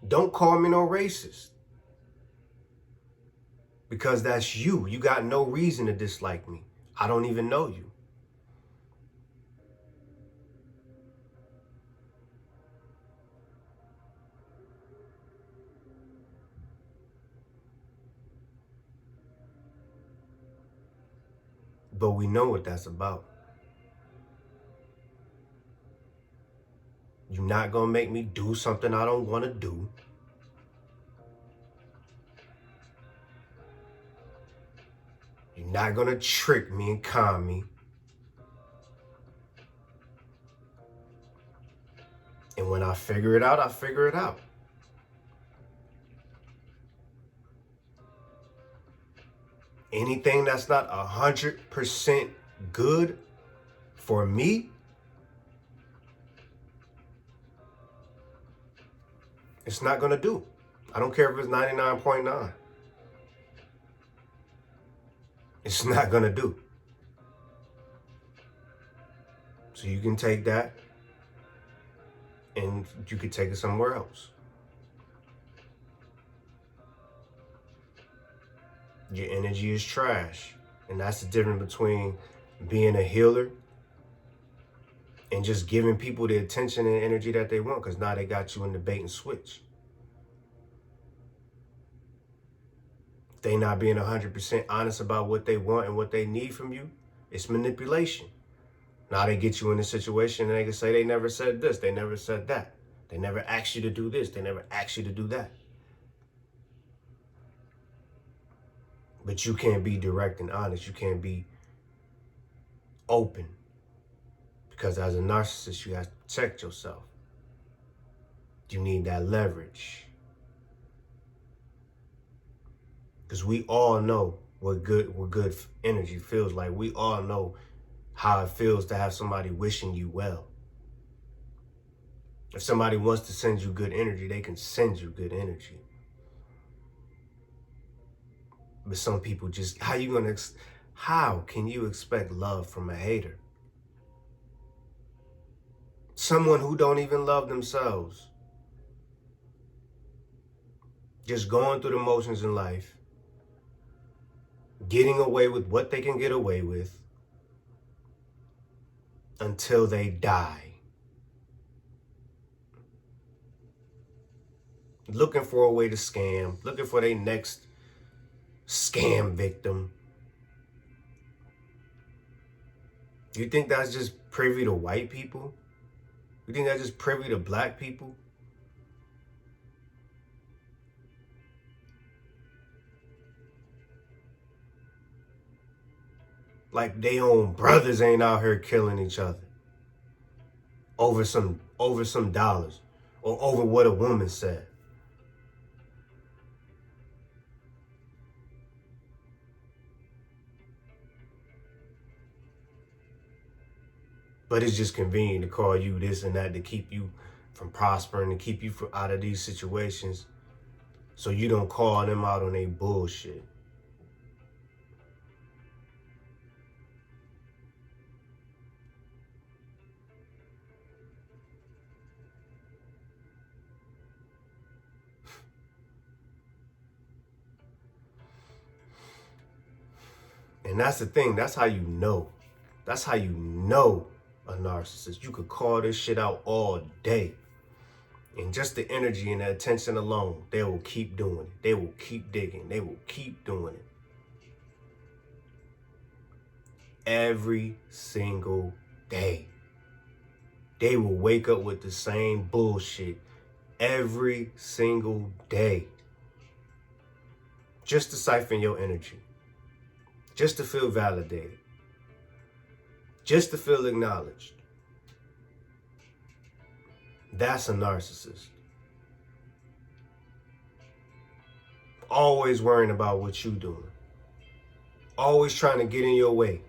don't call me no racist. Because that's you. You got no reason to dislike me. I don't even know you. But we know what that's about. You're not gonna make me do something I don't want to do. You're not gonna trick me and con me. And when I figure it out, I figure it out. Anything that's not 100% good for me, it's not gonna do. I don't care if it's 99.9. It's not gonna do. So you can take that and you could take it somewhere else. Your energy is trash. And that's the difference between being a healer and just giving people the attention and energy that they want, because now they got you in the bait and switch. They not being 100% honest about what they want and what they need from you, it's manipulation. Now they get you in a situation and they can say they never said this, they never said that. They never asked you to do this, they never asked you to do that. But you can't be direct and honest. You can't be open. Because as a narcissist, you have to protect yourself. You need that leverage. Because we all know what good energy feels like. We all know how it feels to have somebody wishing you well. If somebody wants to send you good energy, they can send you good energy. But some people just, how can you expect love from a hater? Someone who don't even love themselves. Just going through the motions in life. Getting away with what they can get away with. Until they die. Looking for a way to scam. Looking for their next scam victim. You think that's just privy to white people? You think that's just privy to black people? Like they own brothers ain't out here killing each other over some dollars or over what a woman said. But it's just convenient to call you this and that to keep you from prospering, to keep you from out of these situations, so you don't call them out on their bullshit. And that's the thing. That's how you know. That's how you know a narcissist. You could call this shit out all day. And just the energy and the attention alone, they will keep doing it. They will keep digging. They will keep doing it. Every single day. They will wake up with the same bullshit every single day. Just to siphon your energy. Just to feel validated. Just to feel acknowledged. That's a narcissist. Always worrying about what you're doing. Always trying to get in your way.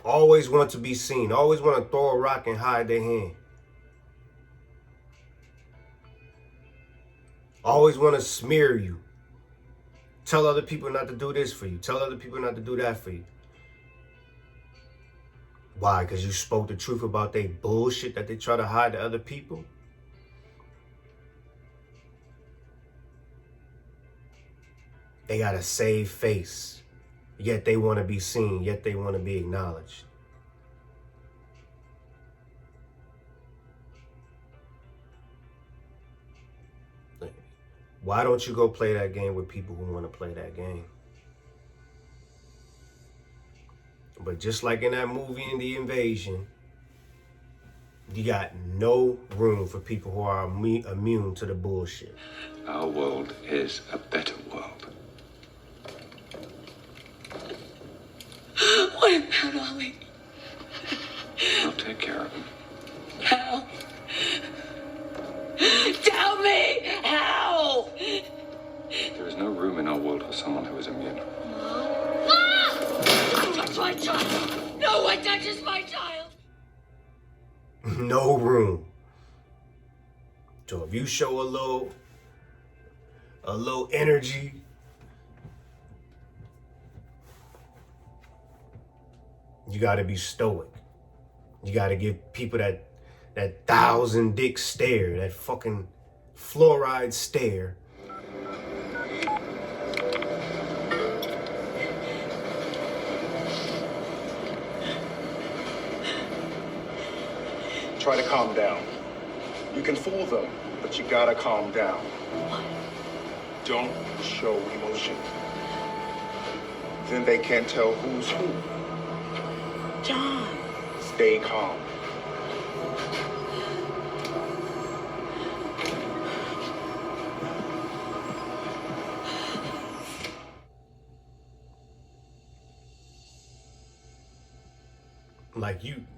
Always want to be seen. Always want to throw a rock and hide their hand. Always want to smear you. Tell other people not to do this for you. Tell other people not to do that for you. Why? Because you spoke the truth about their bullshit that they try to hide to other people? They got a saved face. Yet they want to be seen. Yet they want to be acknowledged. Why don't you go play that game with people who want to play that game? But just like in that movie in The Invasion, you got no room for people who are immune to the bullshit. Our world is a better world. What about Ollie? I'll take care of him. How? Tell me how! There is no room in our world for someone who is immune. Don't touch my child! No one touches my child! No room. So if you show a little energy, you gotta be stoic. You gotta give people that 1,000 dick stare, that fucking fluoride stare. Try to calm down. You can fool them, but you gotta calm down. Don't show emotion. Then they can't tell who's who. John. Stay calm.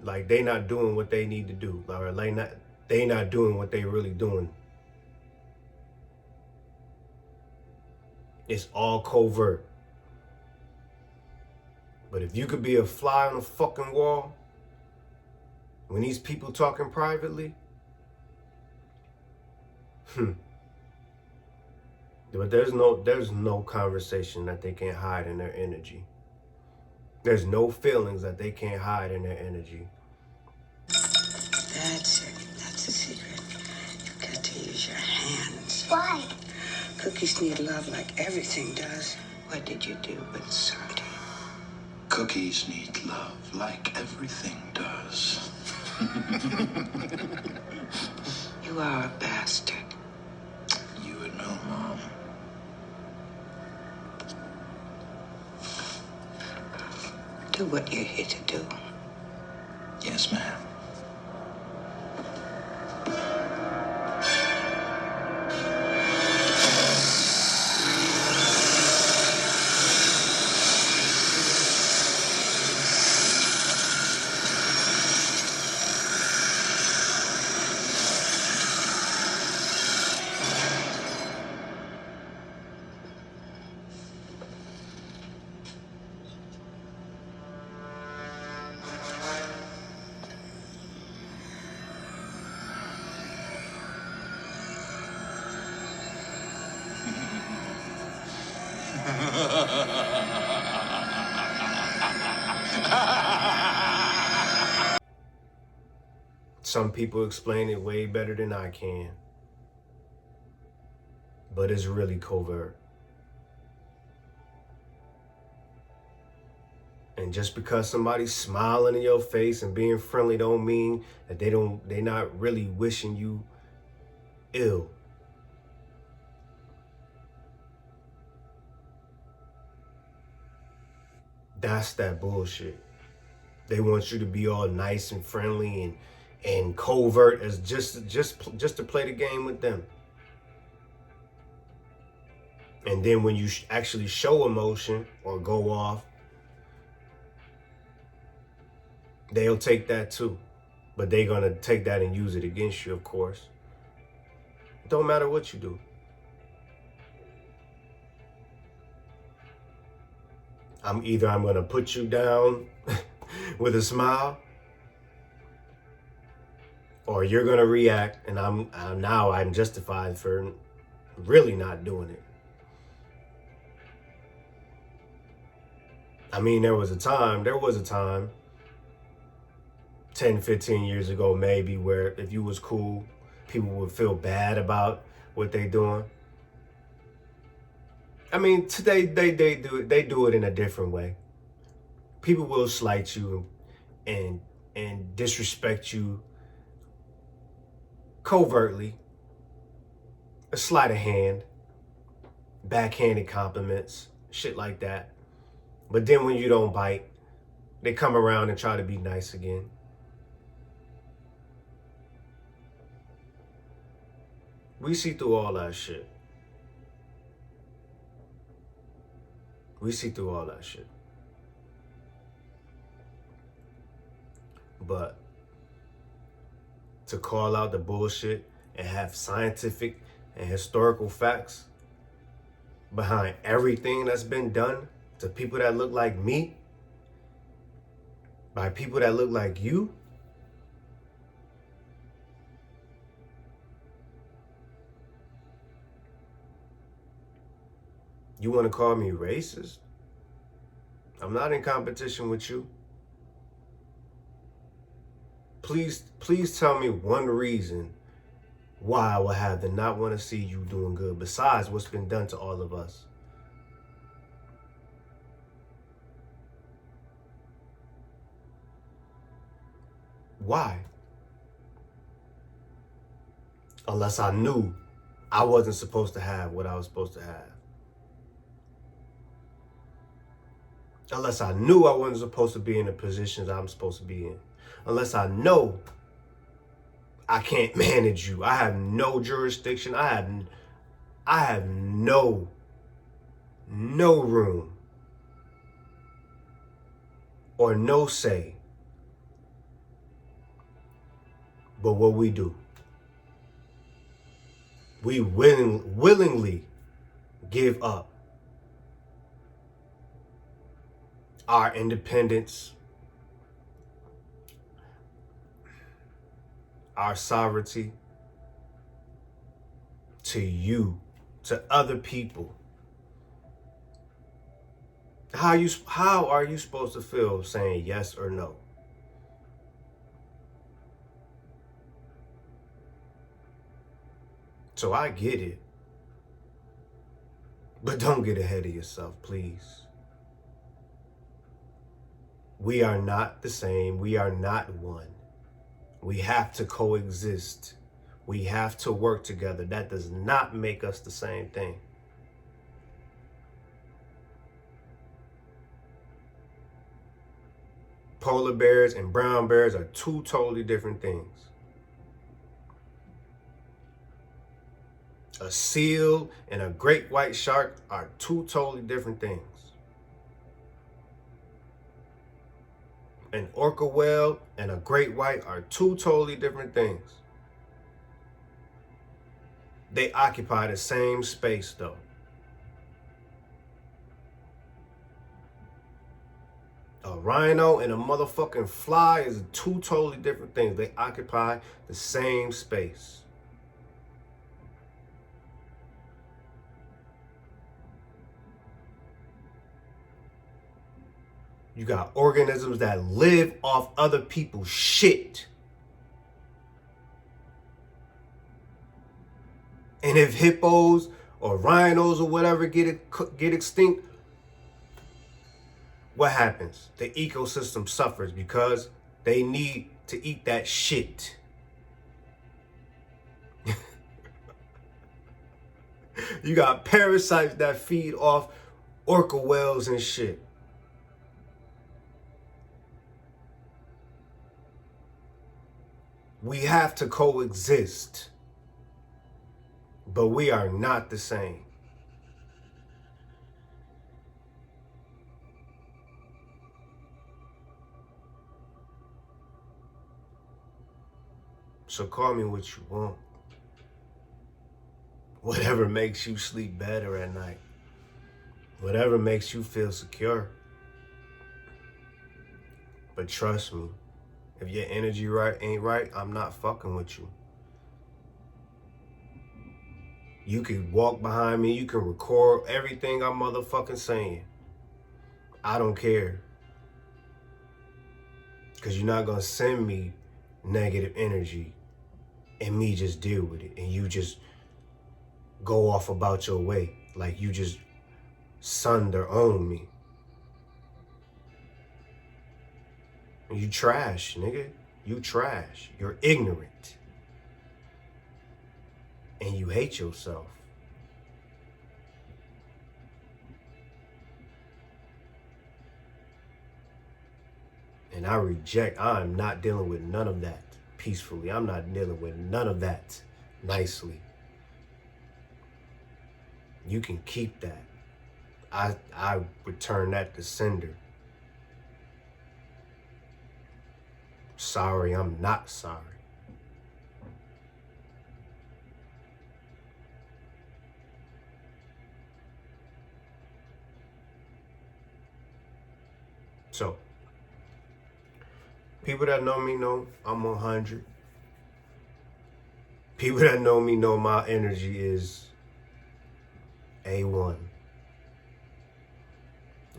Like they not doing what they need to do, or they not doing what they really doing. It's all covert. But if you could be a fly on the fucking wall when these people talking privately, but there's no conversation that they can't hide in their energy. There's no feelings that they can't hide in their energy. That's it. That's the secret. You've got to use your hands. Why? Cookies need love like everything does. What did you do with Santi? Cookies need love like everything does. You are a bastard. You would know, Mom. Do what you're here to do. Yes, ma'am. Some people explain it way better than I can. But it's really covert. And just because somebody's smiling in your face and being friendly don't mean that they're not really wishing you ill. That's that bullshit. They want you to be all nice and friendly and covert as just to play the game with them. And then when you actually show emotion or go off, they'll take that too. But they're going to take that and use it against you, of course. It don't matter what you do. I'm going to put you down with a smile, or you're going to react, and I'm justified for really not doing it. I mean, there was a time 10, 15 years ago, maybe, where if you was cool, people would feel bad about what they doing. I mean, today they do it in a different way. People will slight you and disrespect you covertly. A sleight of hand, backhanded compliments, shit like that. But then when you don't bite, they come around and try to be nice again. We see through all that shit. We see through all that shit. But to call out the bullshit and have scientific and historical facts behind everything that's been done to people that look like me, by people that look like you, you want to call me racist? I'm not in competition with you. Please tell me one reason why I would have to not want to see you doing good besides what's been done to all of us. Why? Unless I knew I wasn't supposed to have what I was supposed to have. Unless I knew I wasn't supposed to be in the positions I'm supposed to be in. Unless I know I can't manage you. I have no jurisdiction. I have no room or no say. But what we do, we willingly give up our independence, our sovereignty to you, to other people. How are you supposed to feel saying yes or no? So I get it, but don't get ahead of yourself, please. We are not the same. We are not one. We have to coexist. We have to work together. That does not make us the same thing. Polar bears and brown bears are two totally different things. A seal and a great white shark are two totally different things. An orca whale and a great white are two totally different things. They occupy the same space though. A rhino and a motherfucking fly is two totally different things. They occupy the same space. You got organisms that live off other people's shit. And if hippos or rhinos or whatever get extinct, what happens? The ecosystem suffers because they need to eat that shit. You got parasites that feed off orca whales and shit. We have to coexist, but we are not the same. So call me what you want. Whatever makes you sleep better at night. Whatever makes you feel secure. But trust me, if your energy ain't right, I'm not fucking with you. You can walk behind me, you can record everything I'm motherfucking saying. I don't care. Because you're not gonna send me negative energy and me just deal with it and you just go off about your way like you just sunder own me. You trash, nigga. You trash. You're ignorant. And you hate yourself. And I'm not dealing with none of that peacefully. I'm not dealing with none of that nicely. You can keep that. I return that to sender. Sorry, I'm not sorry. So, people that know me know I'm 100. People that know me know my energy is A1.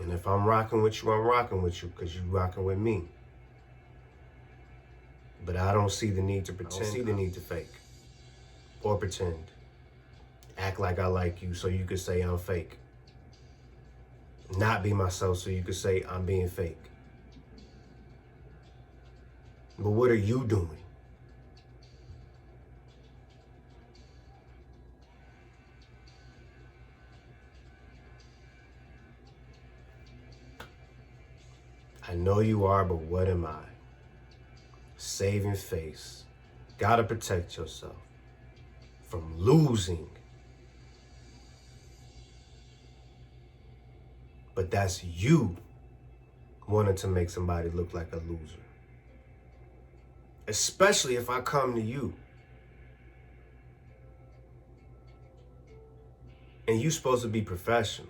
And if I'm rocking with you, I'm rocking with you because you rocking with me. But I don't see the need to pretend. I don't see the need to fake or pretend. Act like I like you so you could say I'm fake. Not be myself so you could say I'm being fake. But what are you doing? I know you are, but what am I? Saving face. Gotta protect yourself from losing. But that's you wanting to make somebody look like a loser. Especially if I come to you and you supposed to be professional.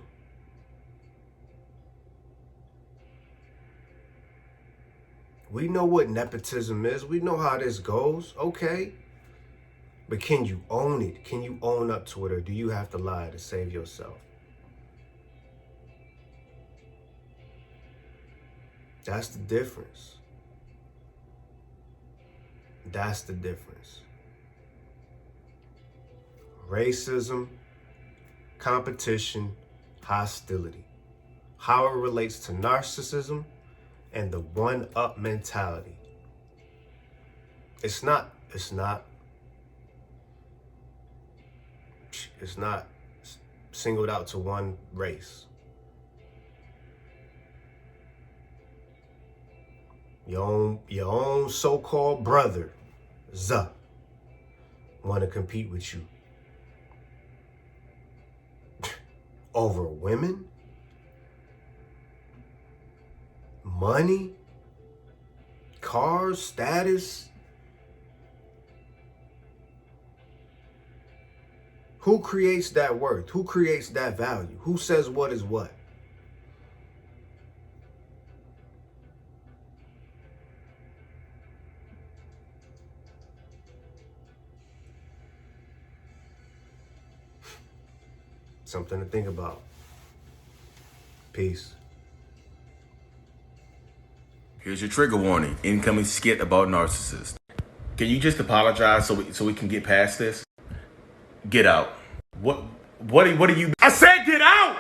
We know what nepotism is. We know how this goes. Okay. But can you own it? Can you own up to it? Or do you have to lie to save yourself? That's the difference. That's the difference. Racism, competition, hostility. How it relates to narcissism and the one-up mentality. It's not singled out to one race. Your own so-called brother, want to compete with you over women, money, cars, status. Who creates that worth? Who creates that value? Who says what is what? Something to think about. Peace. Here's your trigger warning. Incoming skit about narcissist. Can you just apologize so we can get past this? Get out. What are you? I said get out!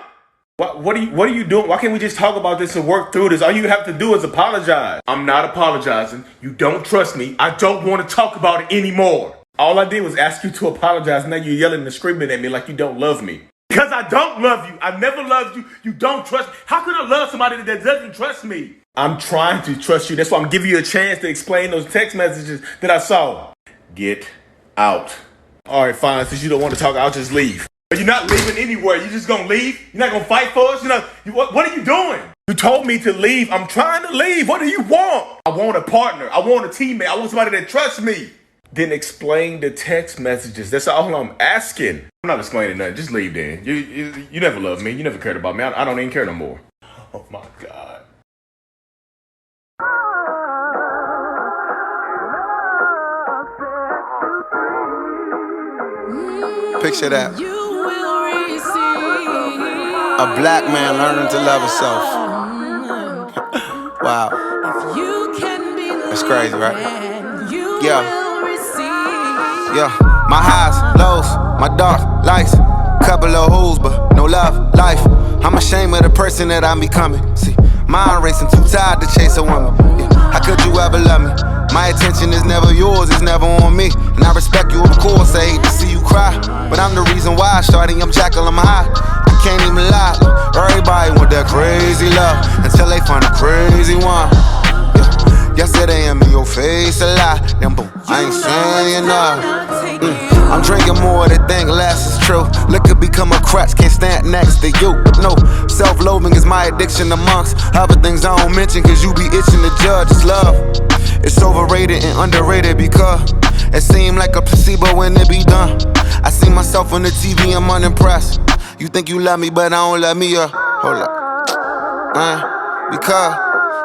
What are you doing? Why can't we just talk about this and work through this? All you have to do is apologize. I'm not apologizing. You don't trust me. I don't want to talk about it anymore. All I did was ask you to apologize. Now you're yelling and screaming at me like you don't love me. Because I don't love you. I never loved you. You don't trust me. How can I love somebody that doesn't trust me? I'm trying to trust you. That's why I'm giving you a chance to explain those text messages that I saw. Get out. All right, fine. Since you don't want to talk, I'll just leave. But you're not leaving anywhere. You're just going to leave? You're not going to fight for us? What are you doing? You told me to leave. I'm trying to leave. What do you want? I want a partner. I want a teammate. I want somebody that trusts me. Then explain the text messages. That's all I'm asking. I'm not explaining nothing. Just leave then. You never loved me. You never cared about me. I don't even care no more. Oh my God. Picture that. A black man learning to love himself. Wow. That's crazy, right? Yeah. Yeah, my highs, lows, my dark lights. Couple of hoes, but no love, life. I'm ashamed of the person that I'm becoming. See, mind racing, too tired to chase a woman. Yeah. How could you ever love me? My attention is never yours, it's never on me. And I respect you, of course, I hate to see you cry. But I'm the reason why, shorty, I'm Jackal, I'm high. I can't even lie, everybody want that crazy love until they find a crazy one. Yesterday I'm in your face a lot. Then boom, I ain't saying enough. I'm drinking more to think less is true. Liquor become a crutch, can't stand next to you. But no, self-loathing is my addiction amongst other things I don't mention, cause you be itching to judge. It's love. It's overrated and underrated because it seemed like a placebo when it be done. I see myself on the TV, I'm unimpressed. You think you love me, but I don't love me, hold up. Because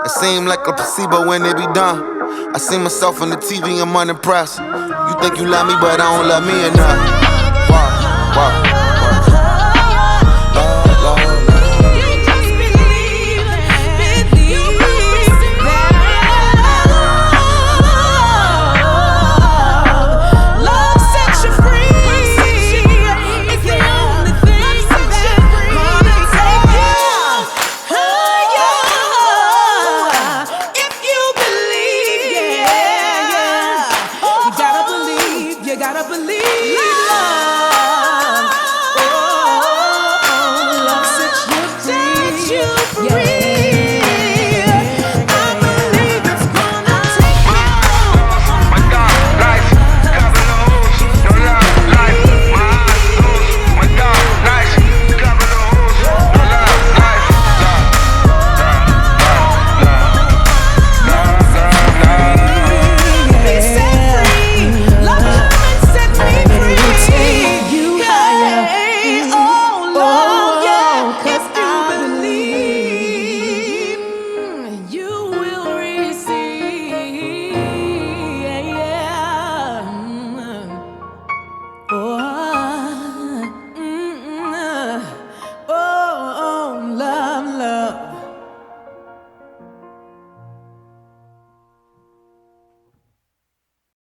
it seemed like a placebo when it be done. I see myself on the TV, I'm unimpressed. You think you love me, but I don't love me enough.